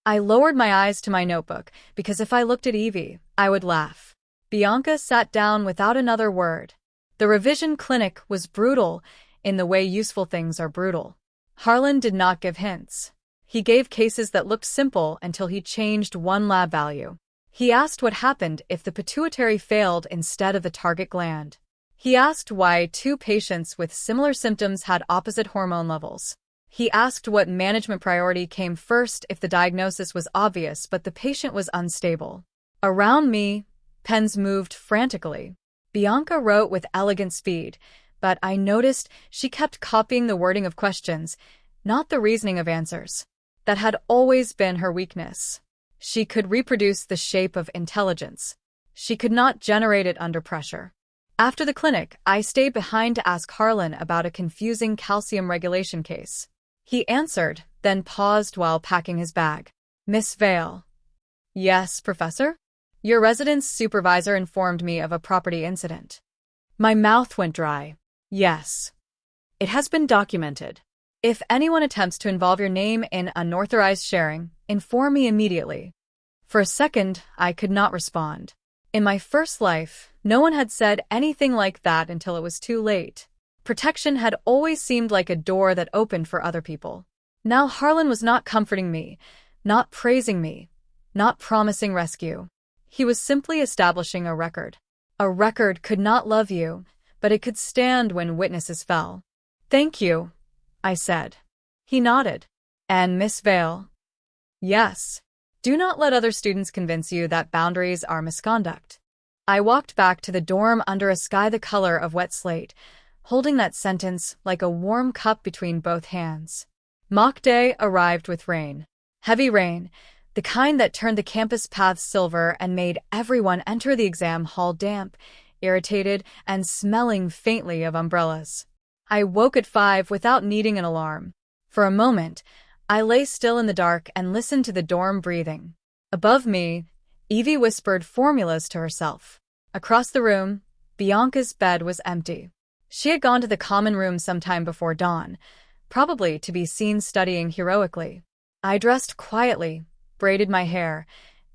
I lowered my eyes to my notebook, because if I looked at Evie, I would laugh. Bianca sat down without another word. The revision clinic was brutal, in the way useful things are brutal. Harlan did not give hints. He gave cases that looked simple until he changed one lab value. He asked what happened if the pituitary failed instead of the target gland. He asked why 2 patients with similar symptoms had opposite hormone levels. He asked what management priority came first if the diagnosis was obvious but the patient was unstable. Around me, pens moved frantically. Bianca wrote with elegant speed, but I noticed she kept copying the wording of questions, not the reasoning of answers. That had always been her weakness. She could reproduce the shape of intelligence. She could not generate it under pressure. After the clinic, I stayed behind to ask Harlan about a confusing calcium regulation case. He answered, then paused while packing his bag. "Miss Vale." "Yes, Professor?" "Your residence supervisor informed me of a property incident." My mouth went dry. "Yes. It has been documented. If anyone attempts to involve your name in unauthorized sharing, inform me immediately." For a second, I could not respond. In my first life, no one had said anything like that until it was too late. Protection had always seemed like a door that opened for other people. Now Harlan was not comforting me, not praising me, not promising rescue. He was simply establishing a record. A record could not love you, but it could stand when witnesses fell. "Thank you," I said. He nodded. "And Miss Vale?" "Yes. Do not let other students convince you that boundaries are misconduct." I walked back to the dorm under a sky the color of wet slate, holding that sentence like a warm cup between both hands. Mock day arrived with rain. Heavy rain, the kind that turned the campus paths silver and made everyone enter the exam hall damp, irritated, and smelling faintly of umbrellas. I woke at 5 without needing an alarm. For a moment, I lay still in the dark and listened to the dorm breathing. Above me, Evie whispered formulas to herself. Across the room, Bianca's bed was empty. She had gone to the common room sometime before dawn, probably to be seen studying heroically. I dressed quietly, braided my hair,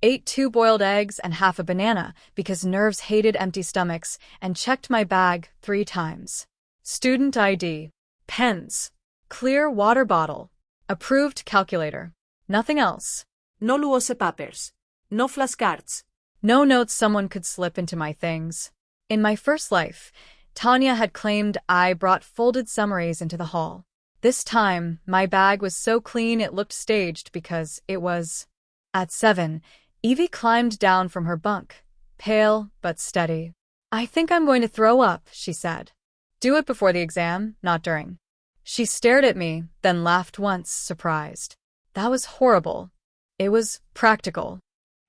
ate 2 boiled eggs and half a banana because nerves hated empty stomachs, and checked my bag 3 times. Student ID, pens, clear water bottle, approved calculator. Nothing else. No luose papers. No flashcards. No notes someone could slip into my things. In my first life, Tanya had claimed I brought folded summaries into the hall. This time, my bag was so clean it looked staged because it was. At 7, Evie climbed down from her bunk, pale but steady. "I think I'm going to throw up," she said. "Do it before the exam, not during." She stared at me, then laughed once, surprised. That was horrible. It was practical.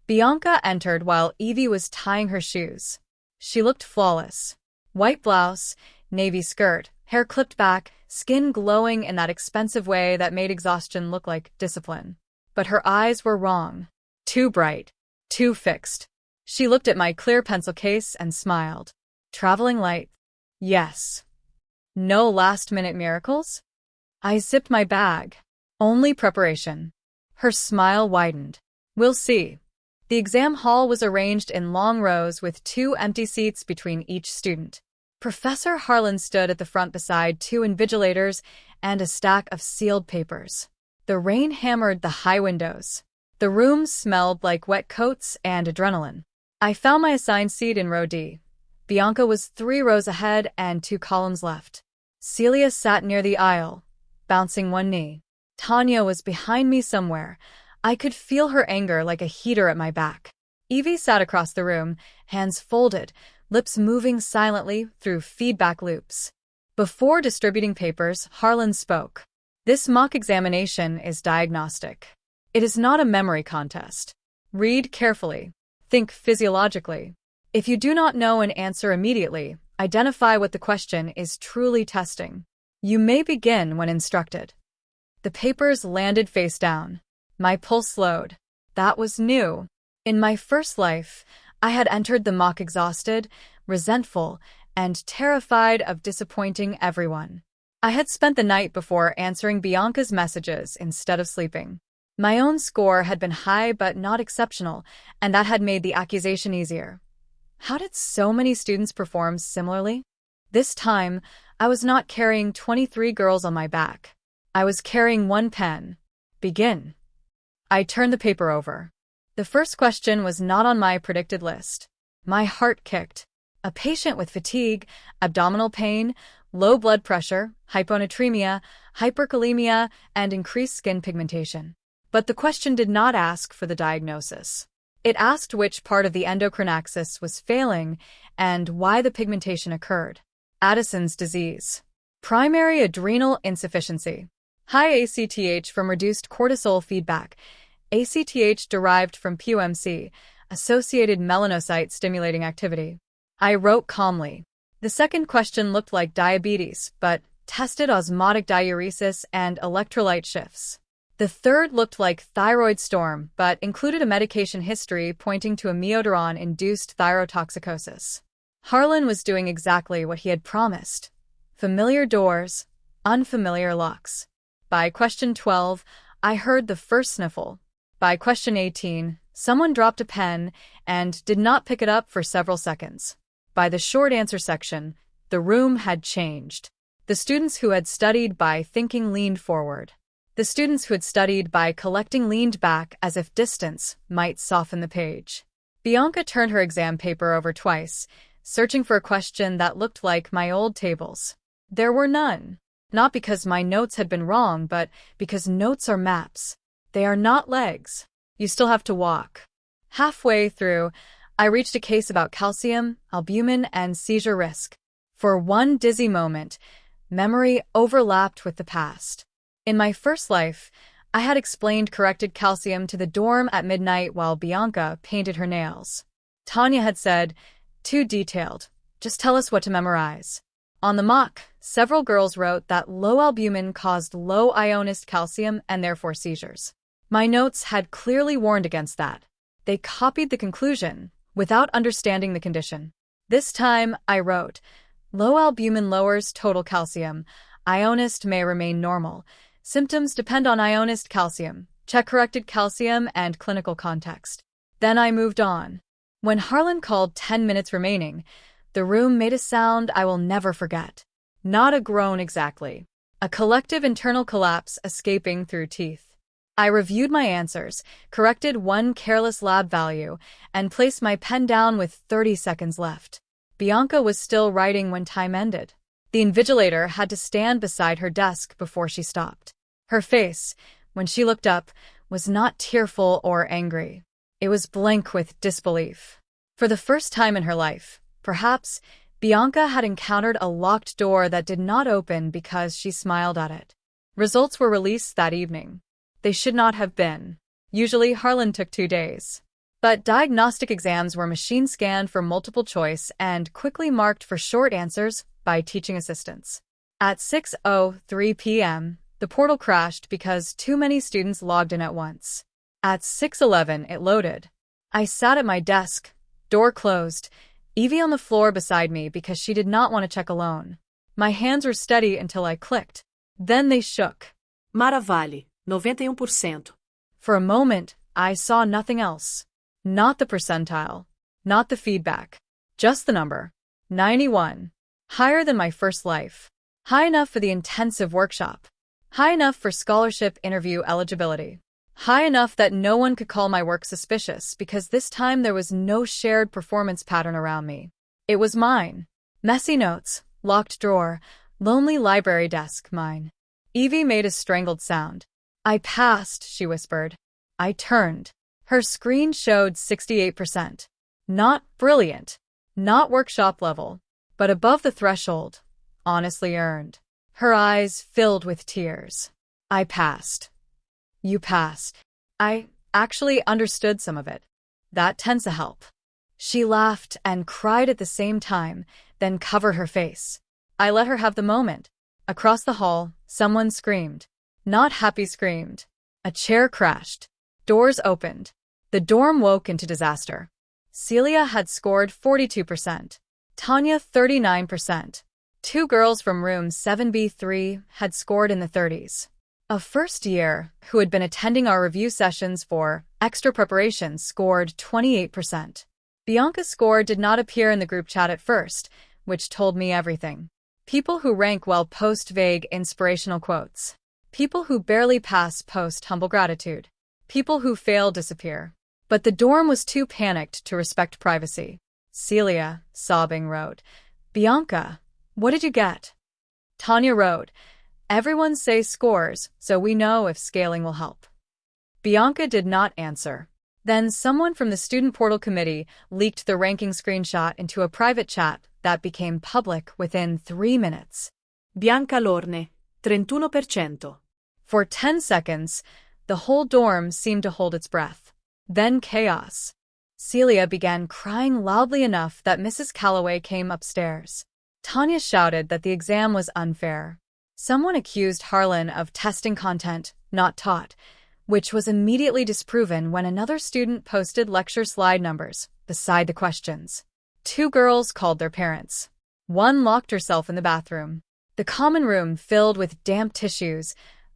Bianca entered while Evie was tying her shoes. She looked flawless. White blouse, navy skirt, hair clipped back, skin glowing in that expensive way that made exhaustion look like discipline. But her eyes were wrong. Too bright. Too fixed. She looked at my clear pencil case and smiled. Traveling light? Yes. No last-minute miracles? I zipped my bag. Only preparation. Her smile widened. We'll see. The exam hall was arranged in long rows with 2 empty seats between each student. Professor Harlan stood at the front beside 2 invigilators and a stack of sealed papers. The rain hammered the high windows. The room smelled like wet coats and adrenaline. I found my assigned seat in row D. Bianca was 3 rows ahead and 2 columns left. Celia sat near the aisle, bouncing one knee. Tanya was behind me somewhere. I could feel her anger like a heater at my back. Evie sat across the room, hands folded, lips moving silently through feedback loops. Before distributing papers, Harlan spoke. This mock examination is diagnostic. It is not a memory contest. Read carefully. Think physiologically. If you do not know an answer immediately, identify what the question is truly testing. You may begin when instructed. The papers landed face down. My pulse slowed. That was new. In my first life, I had entered the mock exhausted, resentful, and terrified of disappointing everyone. I had spent the night before answering Bianca's messages instead of sleeping. My own score had been high but not exceptional, and that had made the accusation easier. How did so many students perform similarly? This time, I was not carrying 23 girls on my back. I was carrying 1 pen. Begin. I turned the paper over. The first question was not on my predicted list. My heart kicked. A patient with fatigue, abdominal pain, low blood pressure, hyponatremia, hyperkalemia, and increased skin pigmentation. But the question did not ask for the diagnosis. It asked which part of the endocrine axis was failing and why the pigmentation occurred. Addison's disease. Primary adrenal insufficiency. High ACTH from reduced cortisol feedback. ACTH derived from POMC, associated melanocyte stimulating activity. I wrote calmly. The second question looked like diabetes, but tested osmotic diuresis and electrolyte shifts. The third looked like thyroid storm, but included a medication history pointing to a amiodarone-induced thyrotoxicosis. Harlan was doing exactly what he had promised. Familiar doors, unfamiliar locks. By question 12, I heard the first sniffle. By question 18, someone dropped a pen and did not pick it up for several seconds. By the short answer section, the room had changed. The students who had studied by thinking leaned forward. The students who had studied by collecting leaned back as if distance might soften the page. Bianca turned her exam paper over twice, searching for a question that looked like my old tables. There were none. Not because my notes had been wrong, but because notes are maps. They are not legs. You still have to walk. Halfway through, I reached a case about calcium, albumin, and seizure risk. For one dizzy moment, memory overlapped with the past. In my first life, I had explained corrected calcium to the dorm at midnight while Bianca painted her nails. Tanya had said, "Too detailed. Just tell us what to memorize." On the mock, several girls wrote that low albumin caused low ionized calcium and therefore seizures. My notes had clearly warned against that. They copied the conclusion without understanding the condition. This time, I wrote, "Low albumin lowers total calcium. Ionized may remain normal. Symptoms depend on ionized calcium. Check corrected calcium and clinical context." Then I moved on. When Harlan called 10 minutes remaining, the room made a sound I will never forget. Not a groan exactly. A collective internal collapse escaping through teeth. I reviewed my answers, corrected one careless lab value, and placed my pen down with 30 seconds left. Bianca was still writing when time ended. The invigilator had to stand beside her desk before she stopped. Her face, when she looked up, was not tearful or angry. It was blank with disbelief. For the first time in her life, perhaps, Bianca had encountered a locked door that did not open because she smiled at it. Results were released that evening. They should not have been. Usually, Harlan took 2 days. But diagnostic exams were machine scanned for multiple choice and quickly marked for short answers by teaching assistants. At 6:03 p.m., the portal crashed because too many students logged in at once. At 6:11, it loaded. I sat at my desk, door closed, Evie on the floor beside me because she did not want to check alone. My hands were steady until I clicked. Then they shook. Mara vale, 91%. For a moment, I saw nothing else. Not the percentile. Not the feedback. Just the number. 91. Higher than my first life. High enough for the intensive workshop. High enough for scholarship interview eligibility. High enough that no one could call my work suspicious because this time there was no shared performance pattern around me. It was mine. Messy notes, locked drawer, lonely library desk, mine. Evie made a strangled sound. "I passed," she whispered. I turned. Her screen showed 68%. Not brilliant. Not workshop level. But above the threshold. Honestly earned. Her eyes filled with tears. "I passed." "You passed." I actually understood some of it. That tends to help. She laughed and cried at the same time, then covered her face. I let her have the moment. Across the hall, someone screamed. Not happy screamed. A chair crashed. Doors opened. The dorm woke into disaster. Celia had scored 42%. Tanya 39%. 2 girls from room 7B3 had scored in the 30s. A first year, who had been attending our review sessions for extra preparation, scored 28%. Bianca's score did not appear in the group chat at first, which told me everything. People who rank well post vague inspirational quotes. People who barely pass post humble gratitude. People who fail disappear. But the dorm was too panicked to respect privacy. Celia, sobbing, wrote, "Bianca, what did you get?" Tanya wrote, "Everyone say scores, so we know if scaling will help." Bianca did not answer. Then someone from the student portal committee leaked the ranking screenshot into a private chat that became public within 3 minutes. Bianca Lorne, 31%. For 10 seconds, the whole dorm seemed to hold its breath. Then chaos. Celia began crying loudly enough that Mrs. Calloway came upstairs. Tanya shouted that the exam was unfair. Someone accused Harlan of testing content not taught, which was immediately disproven when another student posted lecture slide numbers beside the questions. 2 girls called their parents. One locked herself in the bathroom. The common room filled with damp tissues,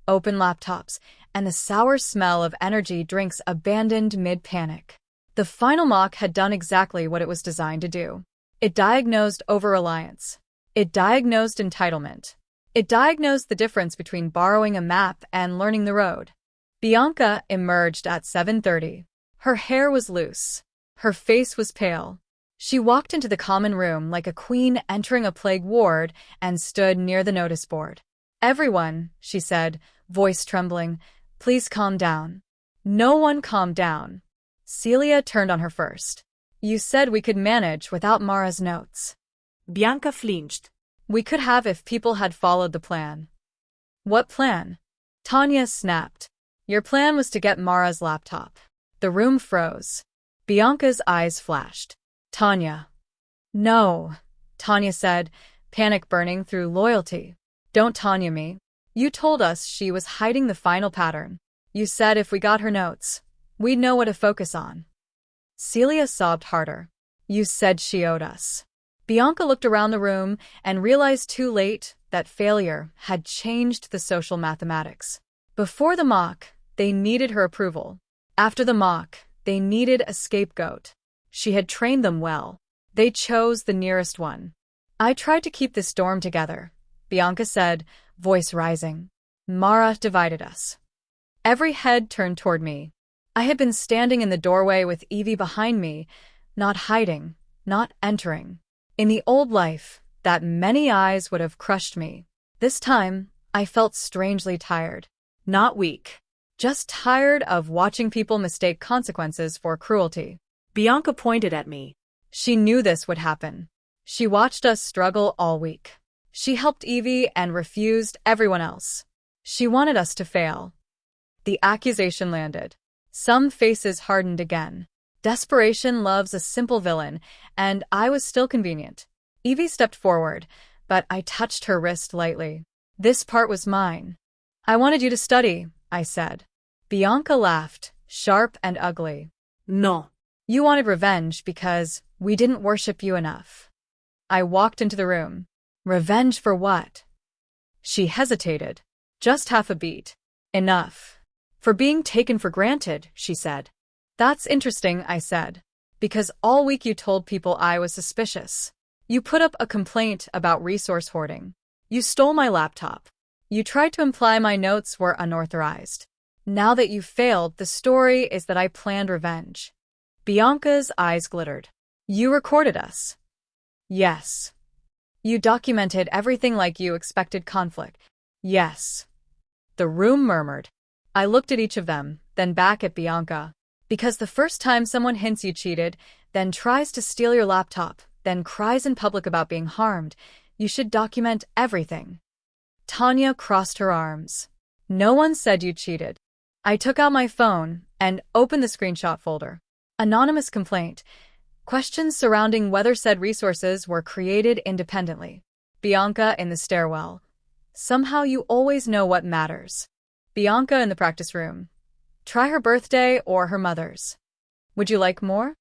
open laptops, and the sour smell of energy drinks abandoned mid-panic. The final mock had done exactly what it was designed to do. It diagnosed over-reliance. It diagnosed entitlement. It diagnosed the difference between borrowing a map and learning the road. Bianca emerged at 7:30. Her hair was loose. Her face was pale. She walked into the common room like a queen entering a plague ward and stood near the notice board. "Everyone," she said, voice trembling, "please calm down." No one calmed down. Celia turned on her first. "You said we could manage without Mara's notes." Bianca flinched. We could have if people had followed the plan. What plan? Tanya snapped. Your plan was to get Mara's laptop. The room froze. Bianca's eyes flashed. Tanya. No, Tanya said, panic burning through loyalty. Don't Tanya me. You told us she was hiding the final pattern. You said if we got her notes, we'd know what to focus on. Celia sobbed harder. You said she owed us. Bianca looked around the room and realized too late that failure had changed the social mathematics. Before the mock, they needed her approval. After the mock, they needed a scapegoat. She had trained them well. They chose the nearest one. I tried to keep this dorm together, Bianca said, voice rising. Mara divided us. Every head turned toward me. I had been standing in the doorway with Evie behind me, not hiding, not entering. In the old life, that many eyes would have crushed me. This time, I felt strangely tired. Not weak. Just tired of watching people mistake consequences for cruelty. Bianca pointed at me. She knew this would happen. She watched us struggle all week. She helped Evie and refused everyone else. She wanted us to fail. The accusation landed. Some faces hardened again. Desperation loves a simple villain, and I was still convenient. Evie stepped forward, but I touched her wrist lightly. This part was mine. I wanted you to study, I said. Bianca laughed, sharp and ugly. No. You wanted revenge because we didn't worship you enough. I walked into the room. Revenge for what? She hesitated. Just half a beat. Enough. For being taken for granted, she said. That's interesting, I said. Because all week you told people I was suspicious. You put up a complaint about resource hoarding. You stole my laptop. You tried to imply my notes were unauthorized. Now that you've failed, the story is that I planned revenge. Bianca's eyes glittered. You recorded us. Yes. You documented everything like you expected conflict. Yes. The room murmured. I looked at each of them, then back at Bianca. Because the first time someone hints you cheated, then tries to steal your laptop, then cries in public about being harmed, you should document everything. Tanya crossed her arms. No one said you cheated. I took out my phone and opened the screenshot folder. Anonymous complaint. Questions surrounding whether said resources were created independently. Bianca in the stairwell. Somehow you always know what matters. Bianca in the practice room. Try her birthday or her mother's. Would you like more?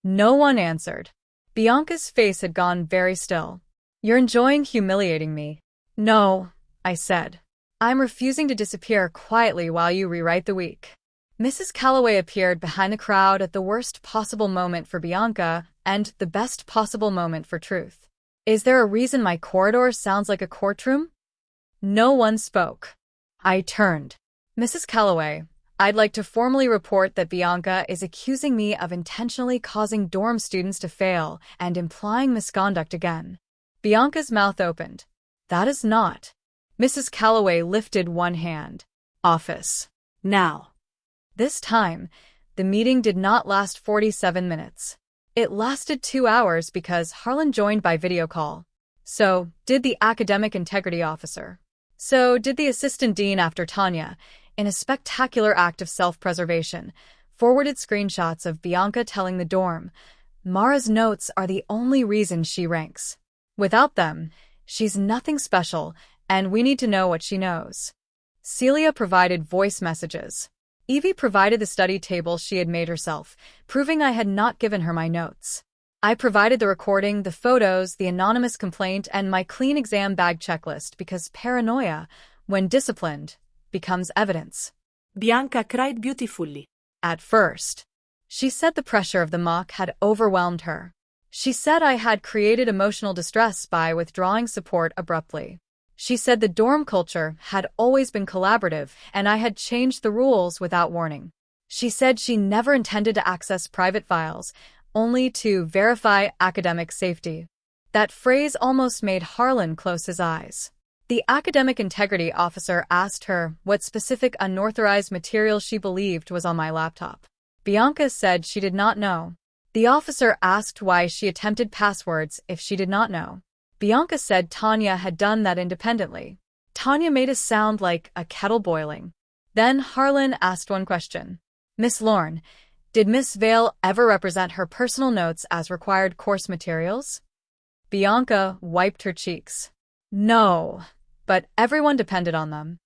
No one answered. Bianca's face had gone very still. You're enjoying humiliating me. No, I said. I'm refusing to disappear quietly while you rewrite the week. Mrs. Calloway appeared behind the crowd at the worst possible moment for Bianca and the best possible moment for truth. Is there a reason my corridor sounds like a courtroom? No one spoke. I turned. Mrs. Calloway, I'd like to formally report that Bianca is accusing me of intentionally causing dorm students to fail and implying misconduct again. Bianca's mouth opened. That is not. Mrs. Calloway lifted one hand. Office. Now. This time, the meeting did not last 47 minutes. It lasted 2 hours because Harlan joined by video call. So did the academic integrity officer. So did the assistant dean after Tanya, in a spectacular act of self-preservation, forwarded screenshots of Bianca telling the dorm, Mara's notes are the only reason she ranks. Without them, she's nothing special, and we need to know what she knows. Celia provided voice messages. Evie provided the study table she had made herself, proving I had not given her my notes. I provided the recording, the photos, the anonymous complaint, and my clean exam bag checklist because paranoia, when disciplined, becomes evidence. Bianca cried beautifully. At first. She said the pressure of the mock had overwhelmed her. She said I had created emotional distress by withdrawing support abruptly. She said the dorm culture had always been collaborative and I had changed the rules without warning. She said she never intended to access private files, only to verify academic safety. That phrase almost made Harlan close his eyes. The academic integrity officer asked her what specific unauthorized material she believed was on my laptop. Bianca said she did not know. The officer asked why she attempted passwords if she did not know. Bianca said Tanya had done that independently. Tanya made a sound like a kettle boiling. Then Harlan asked one question. Miss Lorne, did Miss Vale ever represent her personal notes as required course materials? Bianca wiped her cheeks. No, but everyone depended on them.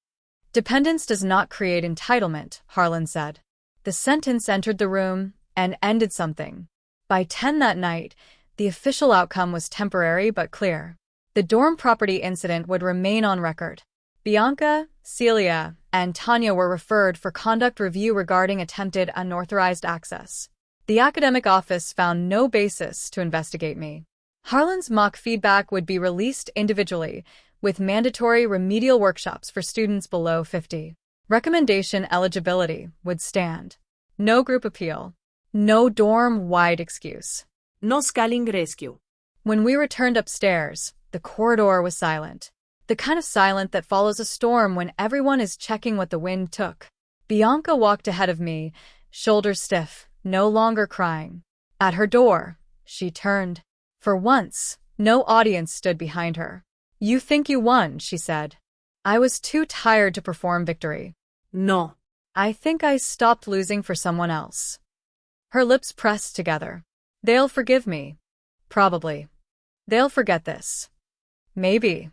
Dependence does not create entitlement, Harlan said. The sentence entered the room and ended something. By 10 that night, the official outcome was temporary but clear. The dorm property incident would remain on record. Bianca, Celia, and Tanya were referred for conduct review regarding attempted unauthorized access. The academic office found no basis to investigate me. Harlan's mock feedback would be released individually, with mandatory remedial workshops for students below 50. Recommendation eligibility would stand. No group appeal. No dorm-wide excuse. No scaling rescue. When we returned upstairs, the corridor was silent. The kind of silence that follows a storm when everyone is checking what the wind took. Bianca walked ahead of me, shoulders stiff, no longer crying. At her door, she turned. For once, no audience stood behind her. You think you won, she said. I was too tired to perform victory. No. I think I stopped losing for someone else. Her lips pressed together. They'll forgive me. Probably. They'll forget this. Maybe.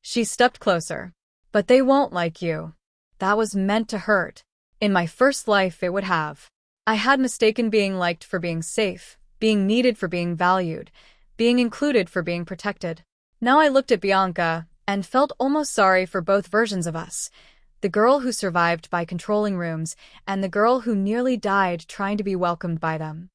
She stepped closer. But they won't like you. That was meant to hurt. In my first life it would have. I had mistaken being liked for being safe, being needed for being valued, being included for being protected. Now I looked at Bianca and felt almost sorry for both versions of us. The girl who survived by controlling rooms and the girl who nearly died trying to be welcomed by them.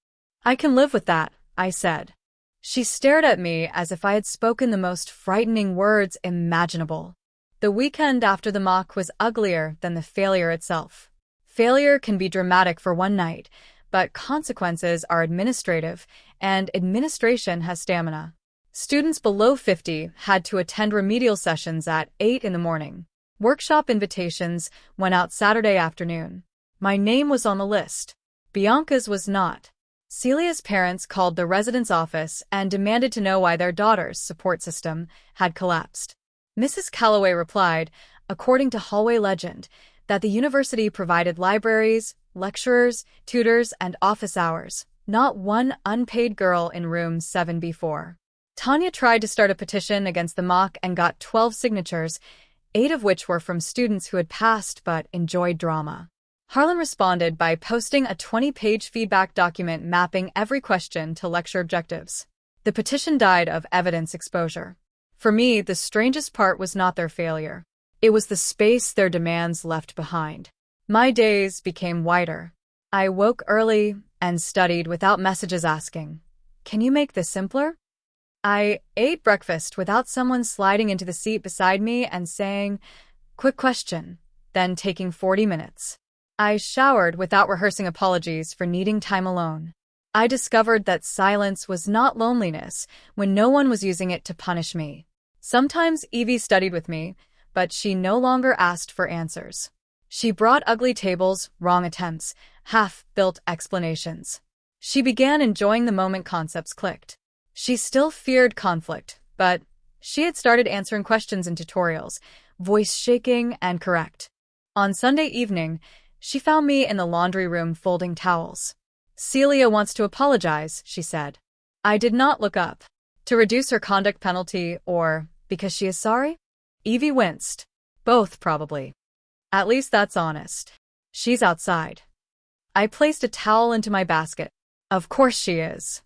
I can live with that, I said. She stared at me as if I had spoken the most frightening words imaginable. The weekend after the mock was uglier than the failure itself. Failure can be dramatic for one night, but consequences are administrative, and administration has stamina. Students below 50 had to attend remedial sessions at 8 in the morning. Workshop invitations went out Saturday afternoon. My name was on the list. Bianca's was not. Celia's parents called the residence office and demanded to know why their daughter's support system had collapsed. Mrs. Calloway replied, according to hallway legend, that the university provided libraries, lecturers, tutors, and office hours, not one unpaid girl in room 7B4. Tanya tried to start a petition against the mock and got 12 signatures, 8 of which were from students who had passed but enjoyed drama. Harlan responded by posting a 20-page feedback document mapping every question to lecture objectives. The petition died of evidence exposure. For me, the strangest part was not their failure. It was the space their demands left behind. My days became wider. I woke early and studied without messages asking, "Can you make this simpler?" I ate breakfast without someone sliding into the seat beside me and saying, "Quick question," then taking 40 minutes. I showered without rehearsing apologies for needing time alone. I discovered that silence was not loneliness when no one was using it to punish me. Sometimes Evie studied with me, but she no longer asked for answers. She brought ugly tables, wrong attempts, half-built explanations. She began enjoying the moment concepts clicked. She still feared conflict, but she had started answering questions in tutorials, voice shaking and correct. On Sunday evening, she found me in the laundry room folding towels. "Celia wants to apologize," she said. I did not look up. To reduce her conduct penalty or because she is sorry? Evie winced. Both, probably. At least that's honest. She's outside. I placed a towel into my basket. Of course she is.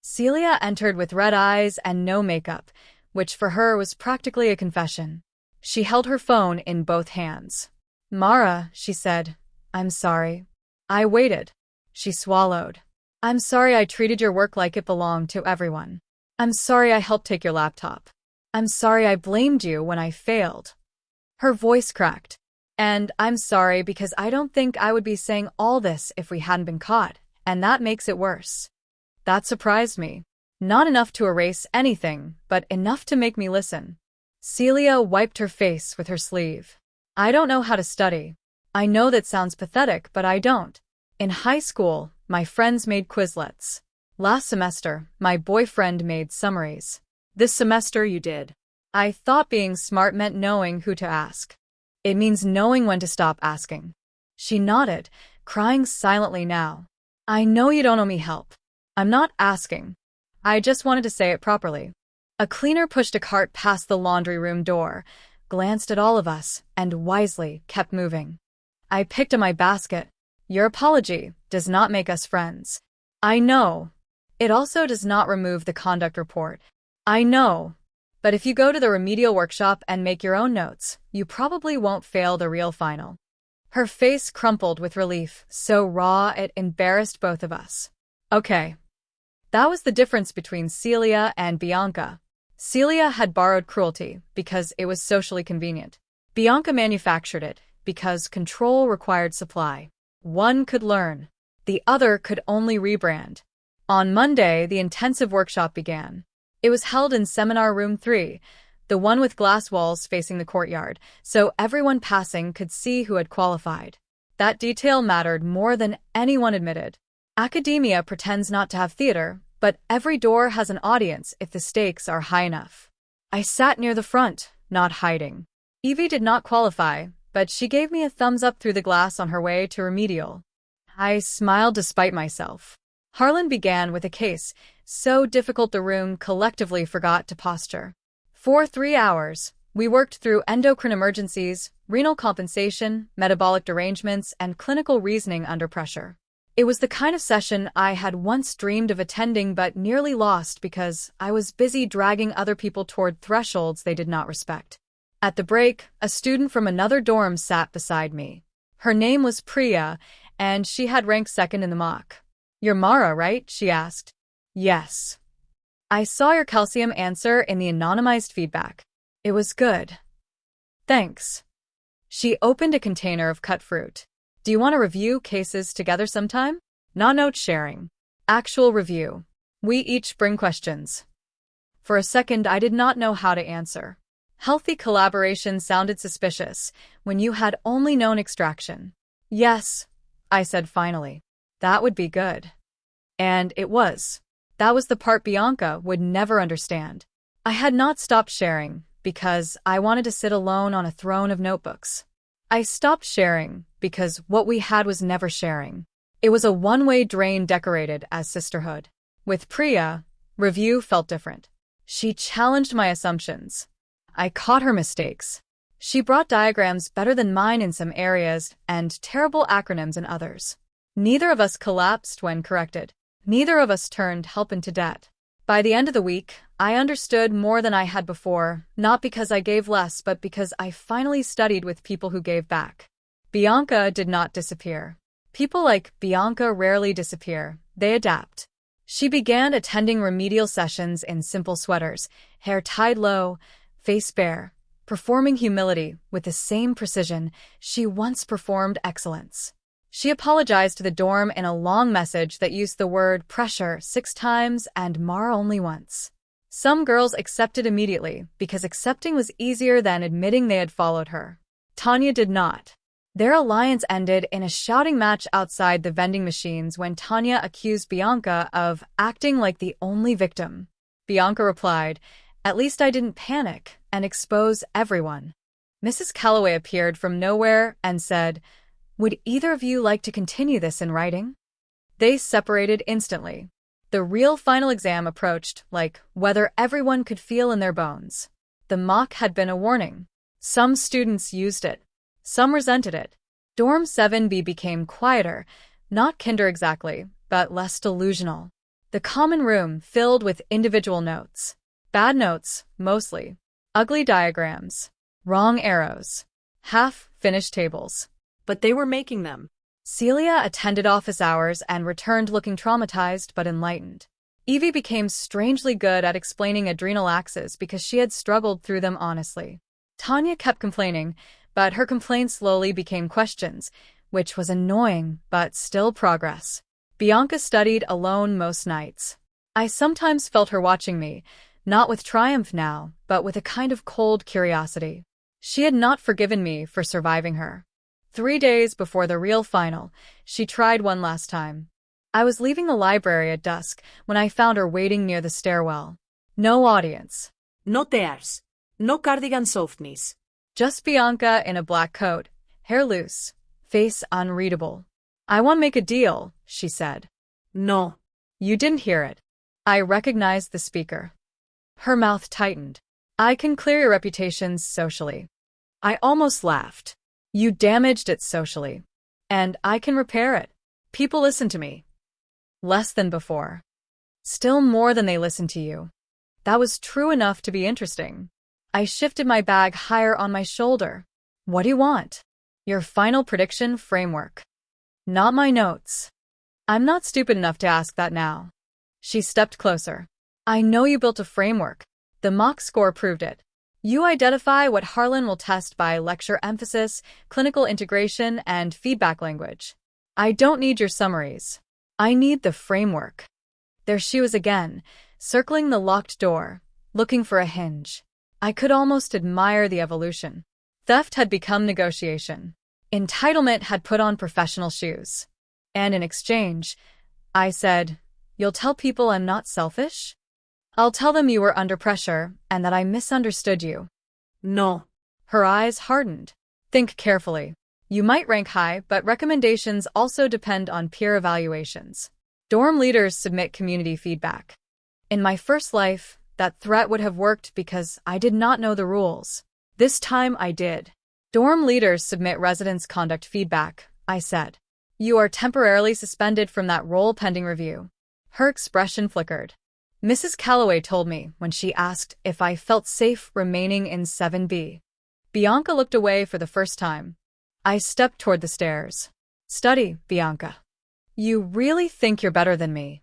Celia entered with red eyes and no makeup, which for her was practically a confession. She held her phone in both hands. "Mara," she said, "I'm sorry." I waited. She swallowed. "I'm sorry I treated your work like it belonged to everyone. I'm sorry I helped take your laptop. I'm sorry I blamed you when I failed." Her voice cracked. "And I'm sorry because I don't think I would be saying all this if we hadn't been caught, and that makes it worse." That surprised me. Not enough to erase anything, but enough to make me listen. Celia wiped her face with her sleeve. "I don't know how to study. I know that sounds pathetic, but I don't. In high school, my friends made Quizlets. Last semester, my boyfriend made summaries. This semester you did. I thought being smart meant knowing who to ask. It means knowing when to stop asking. She nodded, crying silently now. I know you don't owe me help. I'm not asking. I just wanted to say it properly. A cleaner pushed a cart past the laundry room door, glanced at all of us, and wisely kept moving. I picked up my basket. Your apology does not make us friends. I know. It also does not remove the conduct report. I know. But if you go to the remedial workshop and make your own notes, you probably won't fail the real final. Her face crumpled with relief, so raw it embarrassed both of us. Okay. That was the difference between Celia and Bianca. Celia had borrowed cruelty because it was socially convenient. Bianca manufactured it because control required supply. One could learn. The other could only rebrand. On Monday, the intensive workshop began. It was held in Seminar Room 3, the one with glass walls facing the courtyard, so everyone passing could see who had qualified. That detail mattered more than anyone admitted. Academia pretends not to have theater, but every door has an audience if the stakes are high enough. I sat near the front, not hiding. Evie did not qualify, but she gave me a thumbs up through the glass on her way to remedial. I smiled despite myself. Harlan began with a case so difficult the room collectively forgot to posture. For 3 hours, we worked through endocrine emergencies, renal compensation, metabolic derangements, and clinical reasoning under pressure. It was the kind of session I had once dreamed of attending but nearly lost because I was busy dragging other people toward thresholds they did not respect. At the break, a student from another dorm sat beside me. Her name was Priya, and she had ranked second in the mock. You're Mara, right? She asked. Yes. I saw your calcium answer in the anonymized feedback. It was good. Thanks. She opened a container of cut fruit. Do you want to review cases together sometime? Not note sharing. Actual review. We each bring questions. For a second, I did not know how to answer. Healthy collaboration sounded suspicious when you had only known extraction. Yes, I said finally. That would be good. And it was. That was the part Bianca would never understand. I had not stopped sharing because I wanted to sit alone on a throne of notebooks. I stopped sharing because what we had was never sharing. It was a one-way drain decorated as sisterhood. With Priya, review felt different. She challenged my assumptions. I caught her mistakes. She brought diagrams better than mine in some areas and terrible acronyms in others. Neither of us collapsed when corrected. Neither of us turned help into debt. By the end of the week, I understood more than I had before, not because I gave less, but because I finally studied with people who gave back. Bianca did not disappear. People like Bianca rarely disappear. They adapt. She began attending remedial sessions in simple sweaters, hair tied low, face bare, performing humility with the same precision she once performed excellence. She apologized to the dorm in a long message that used the word pressure 6 times and Mara only once. Some girls accepted immediately because accepting was easier than admitting they had followed her. Tanya did not. Their alliance ended in a shouting match outside the vending machines when Tanya accused Bianca of acting like the only victim. Bianca replied, "At least I didn't panic and expose everyone." Mrs. Calloway appeared from nowhere and said, "Would either of you like to continue this in writing?" They separated instantly. The real final exam approached like whether everyone could feel in their bones. The mock had been a warning. Some students used it. Some resented it. Dorm 7B became quieter, not kinder exactly, but less delusional. The common room filled with individual notes. Bad notes, mostly. Ugly diagrams. Wrong arrows. Half-finished tables. But they were making them. Celia attended office hours and returned looking traumatized but enlightened. Evie became strangely good at explaining adrenal axes because she had struggled through them honestly. Tanya kept complaining, but her complaints slowly became questions, which was annoying but still progress. Bianca studied alone most nights. I sometimes felt her watching me, not with triumph now, but with a kind of cold curiosity. She had not forgiven me for surviving her. 3 days before the real final, she tried one last time. I was leaving the library at dusk when I found her waiting near the stairwell. No audience. No tears. No cardigan softness. Just Bianca in a black coat, hair loose, face unreadable. I want to make a deal, she said. No. You didn't hear it. I recognized the speaker. Her mouth tightened. I can clear your reputations socially. I almost laughed. You damaged it socially. And I can repair it. People listen to me. Less than before. Still more than they listen to you. That was true enough to be interesting. I shifted my bag higher on my shoulder. What do you want? Your final prediction framework. Not my notes. I'm not stupid enough to ask that now. She stepped closer. I know you built a framework. The mock score proved it. You identify what Harlan will test by lecture emphasis, clinical integration, and feedback language. I don't need your summaries. I need the framework. There she was again, circling the locked door, looking for a hinge. I could almost admire the evolution. Theft had become negotiation. Entitlement had put on professional shoes. And in exchange, I said, "You'll tell people I'm not selfish? I'll tell them you were under pressure and that I misunderstood you." No. Her eyes hardened. Think carefully. You might rank high, but recommendations also depend on peer evaluations. Dorm leaders submit community feedback. In my first life, that threat would have worked because I did not know the rules. This time I did. Dorm leaders submit residents' conduct feedback, I said. You are temporarily suspended from that role pending review. Her expression flickered. Mrs. Calloway told me when she asked if I felt safe remaining in 7B. Bianca looked away for the first time. I stepped toward the stairs. Study, Bianca. You really think you're better than me?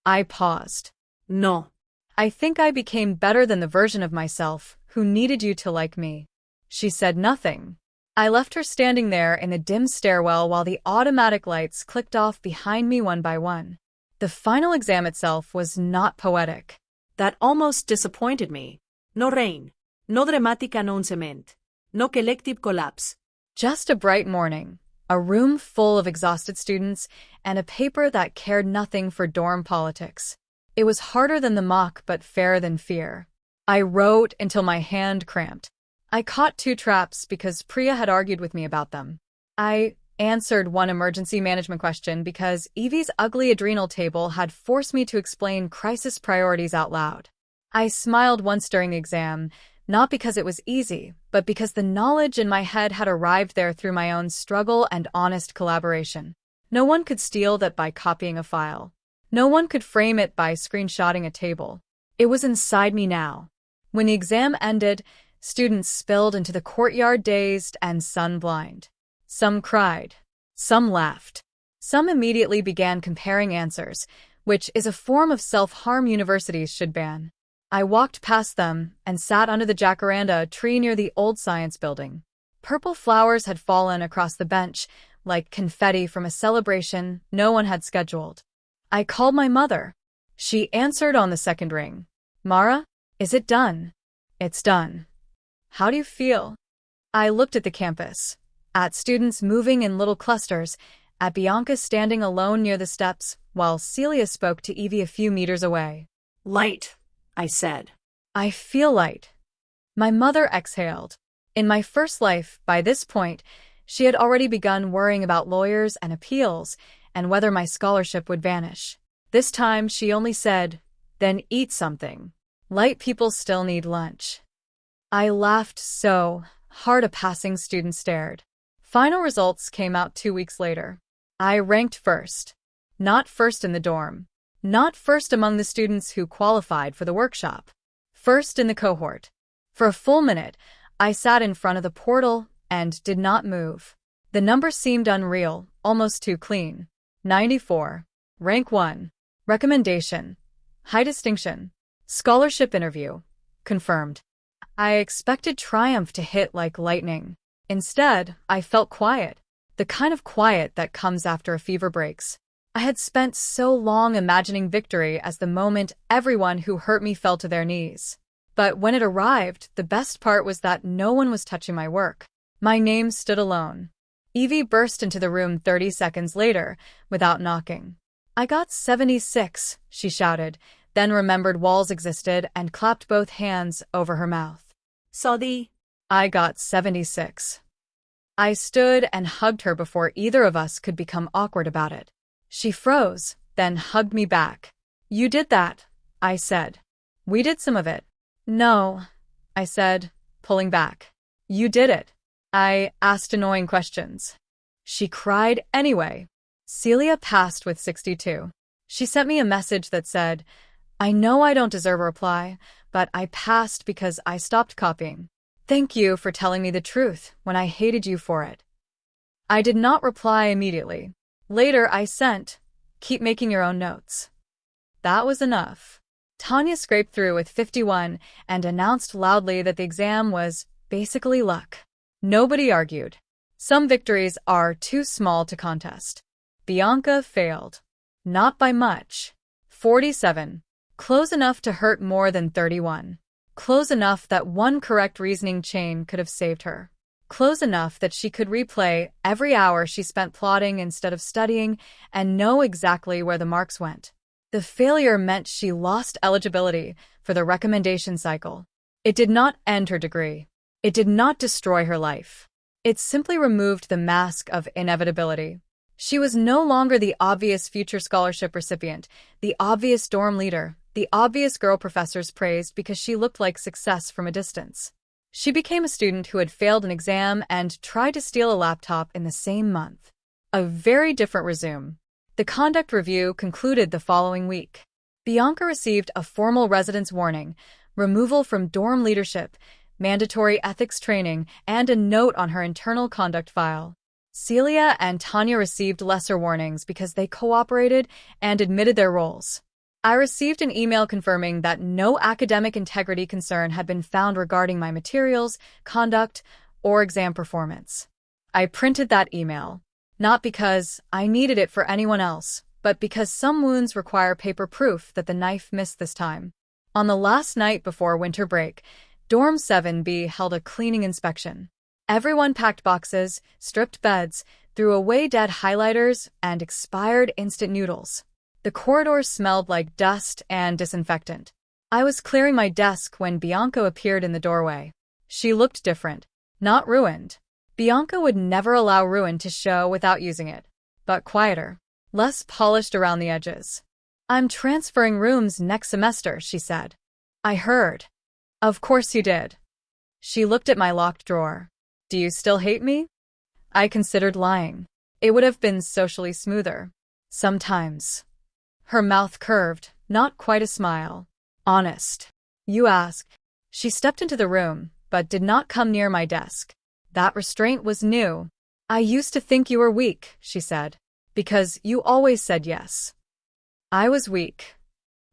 I paused. No. I think I became better than the version of myself who needed you to like me. She said nothing. I left her standing there in the dim stairwell while the automatic lights clicked off behind me one by one. The final exam itself was not poetic. That almost disappointed me. No rain. No dramatic announcement. No collective collapse. Just a bright morning, a room full of exhausted students, and a paper that cared nothing for dorm politics. It was harder than the mock but fairer than fear. I wrote until my hand cramped. I caught 2 traps because Priya had argued with me about them. I answered one emergency management question because Evie's ugly adrenal table had forced me to explain crisis priorities out loud. I smiled once during the exam, not because it was easy, but because the knowledge in my head had arrived there through my own struggle and honest collaboration. No one could steal that by copying a file. No one could frame it by screenshotting a table. It was inside me now. When the exam ended, students spilled into the courtyard dazed and sun-blind. Some cried. Some laughed. Some immediately began comparing answers, which is a form of self-harm universities should ban. I walked past them and sat under the jacaranda tree near the old science building. Purple flowers had fallen across the bench, like confetti from a celebration no one had scheduled. I called my mother. She answered on the second ring. Mara, is it done? It's done. How do you feel? I looked at the campus, at students moving in little clusters, at Bianca standing alone near the steps, while Celia spoke to Evie a few meters away. Light, I said. I feel light. My mother exhaled. In my first life, by this point, she had already begun worrying about lawyers and appeals, and whether my scholarship would vanish. This time she only said, "Then eat something. Light people still need lunch." I laughed so hard a passing student stared. Final results came out 2 weeks later. I ranked first. Not first in the dorm. Not first among the students who qualified for the workshop. First in the cohort. For a full minute, I sat in front of the portal and did not move. The number seemed unreal, almost too clean. 94. Rank 1. Recommendation. High distinction. Scholarship interview. Confirmed. I expected triumph to hit like lightning. Instead, I felt quiet. The kind of quiet that comes after a fever breaks. I had spent so long imagining victory as the moment everyone who hurt me fell to their knees. But when it arrived, the best part was that no one was touching my work. My name stood alone. Evie burst into the room 30 seconds later, without knocking. I got 76, she shouted, then remembered walls existed and clapped both hands over her mouth. Sorry. I got 76. I stood and hugged her before either of us could become awkward about it. She froze, then hugged me back. You did that, I said. We did some of it. No, I said, pulling back. You did it. I asked annoying questions. She cried anyway. Celia passed with 62. She sent me a message that said, I know I don't deserve a reply, but I passed because I stopped copying. Thank you for telling me the truth when I hated you for it. I did not reply immediately. Later I sent, keep making your own notes. That was enough. Tanya scraped through with 51 and announced loudly that the exam was basically luck. Nobody argued. Some victories are too small to contest. Bianca failed. Not by much. 47. Close enough to hurt more than 31. Close enough that one correct reasoning chain could have saved her. Close enough that she could replay every hour she spent plotting instead of studying and know exactly where the marks went. The failure meant she lost eligibility for the recommendation cycle. It did not end her degree. It did not destroy her life. It simply removed the mask of inevitability. She was no longer the obvious future scholarship recipient, the obvious dorm leader, the obvious girl professors praised because she looked like success from a distance. She became a student who had failed an exam and tried to steal a laptop in the same month. A very different resume. The conduct review concluded the following week. Bianca received a formal residence warning, removal from dorm leadership, mandatory ethics training, and a note on her internal conduct file. Celia and Tanya received lesser warnings because they cooperated and admitted their roles. I received an email confirming that no academic integrity concern had been found regarding my materials, conduct, or exam performance. I printed that email, not because I needed it for anyone else, but because some wounds require paper proof that the knife missed this time. On the last night before winter break, Dorm 7B held a cleaning inspection. Everyone packed boxes, stripped beds, threw away dead highlighters, and expired instant noodles. The corridors smelled like dust and disinfectant. I was clearing my desk when Bianca appeared in the doorway. She looked different, not ruined. Bianca would never allow ruin to show without using it, but quieter, less polished around the edges. I'm transferring rooms next semester, she said. I heard. Of course you did. She looked at my locked drawer. Do you still hate me? I considered lying. It would have been socially smoother. Sometimes. Her mouth curved, not quite a smile. Honest. You ask. She stepped into the room, but did not come near my desk. That restraint was new. I used to think you were weak, she said, because you always said yes. I was weak.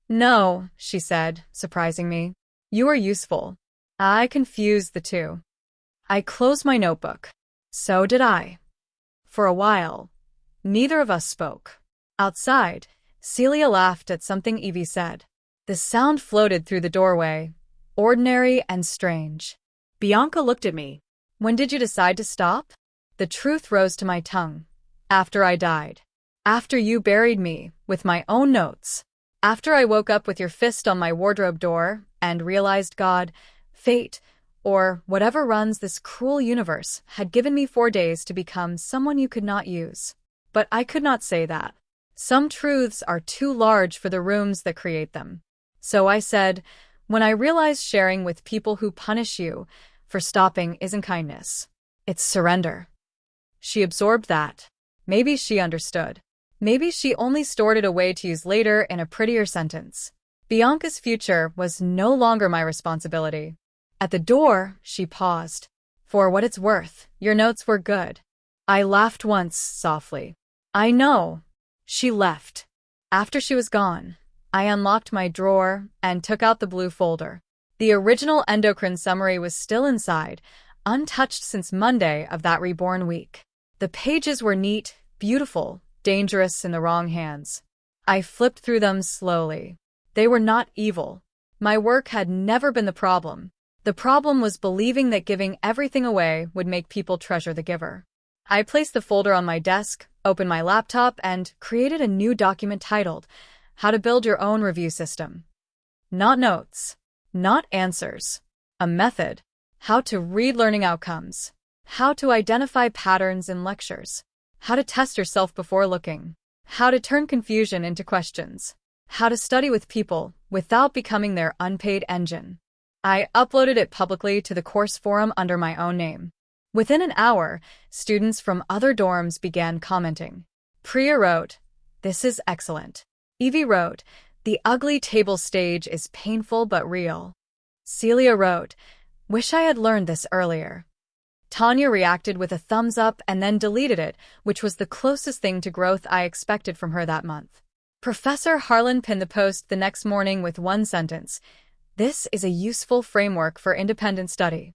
No, she said, surprising me. You are useful. I confused the two. I closed my notebook. So did I. For a while, neither of us spoke. Outside, Celia laughed at something Evie said. The sound floated through the doorway, ordinary and strange. Bianca looked at me. When did you decide to stop? The truth rose to my tongue. After I died. After you buried me, with my own notes. After I woke up with your fist on my wardrobe door and realized God, fate, or whatever runs this cruel universe had given me 4 days to become someone you could not use. But I could not say that. Some truths are too large for the rooms that create them. So I said, when I realize sharing with people who punish you for stopping isn't kindness, it's surrender. She absorbed that. Maybe she understood. Maybe she only stored it away to use later in a prettier sentence. Bianca's future was no longer my responsibility. At the door, she paused. For what it's worth, your notes were good. I laughed once, softly. I know. She left. After she was gone, I unlocked my drawer and took out the blue folder. The original endocrine summary was still inside, untouched since Monday of that reborn week. The pages were neat, beautiful, dangerous in the wrong hands. I flipped through them slowly. They were not evil. My work had never been the problem. The problem was believing that giving everything away would make people treasure the giver. I placed the folder on my desk, opened my laptop, and created a new document titled, How to Build Your Own Review System. Not notes. Not answers. A method. How to read learning outcomes. How to identify patterns in lectures. How to test yourself before looking. How to turn confusion into questions. How to study with people without becoming their unpaid engine. I uploaded it publicly to the course forum under my own name. Within an hour, students from other dorms began commenting. Priya wrote, "This is excellent." Evie wrote, "The ugly table stage is painful but real." Celia wrote, "Wish I had learned this earlier." Tanya reacted with a thumbs up and then deleted it, which was the closest thing to growth I expected from her that month. Professor Harlan pinned the post the next morning with one sentence, "This is a useful framework for independent study."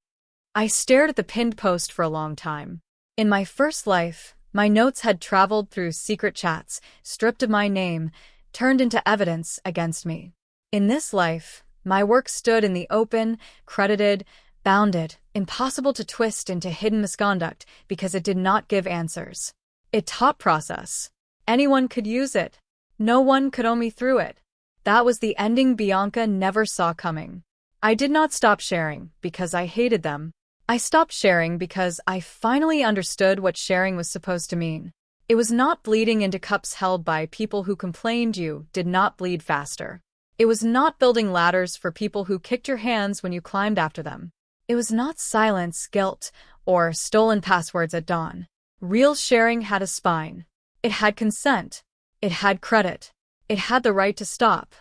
I stared at the pinned post for a long time. In my first life, my notes had traveled through secret chats, stripped of my name, turned into evidence against me. In this life, my work stood in the open, credited, bounded, impossible to twist into hidden misconduct because it did not give answers. It taught process. Anyone could use it. No one could own me through it. That was the ending Bianca never saw coming. I did not stop sharing because I hated them. I stopped sharing because I finally understood what sharing was supposed to mean. It was not bleeding into cups held by people who complained you did not bleed faster. It was not building ladders for people who kicked your hands when you climbed after them. It was not silence, guilt, or stolen passwords at dawn. Real sharing had a spine. It had consent. It had credit. It had the right to stop.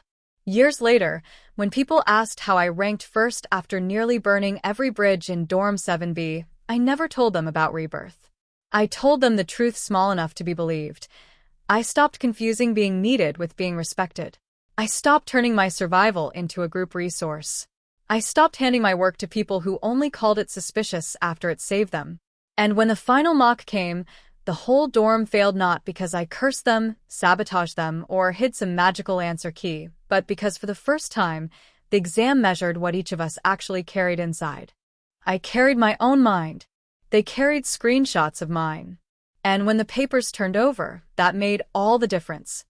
Years later, when people asked how I ranked first after nearly burning every bridge in Dorm 7B, I never told them about Rebirth. I told them the truth small enough to be believed. I stopped confusing being needed with being respected. I stopped turning my survival into a group resource. I stopped handing my work to people who only called it suspicious after it saved them. And when the final mock came, the whole dorm failed not because I cursed them, sabotaged them, or hid some magical answer key, but because for the first time, the exam measured what each of us actually carried inside. I carried my own mind. They carried screenshots of mine. And when the papers turned over, that made all the difference.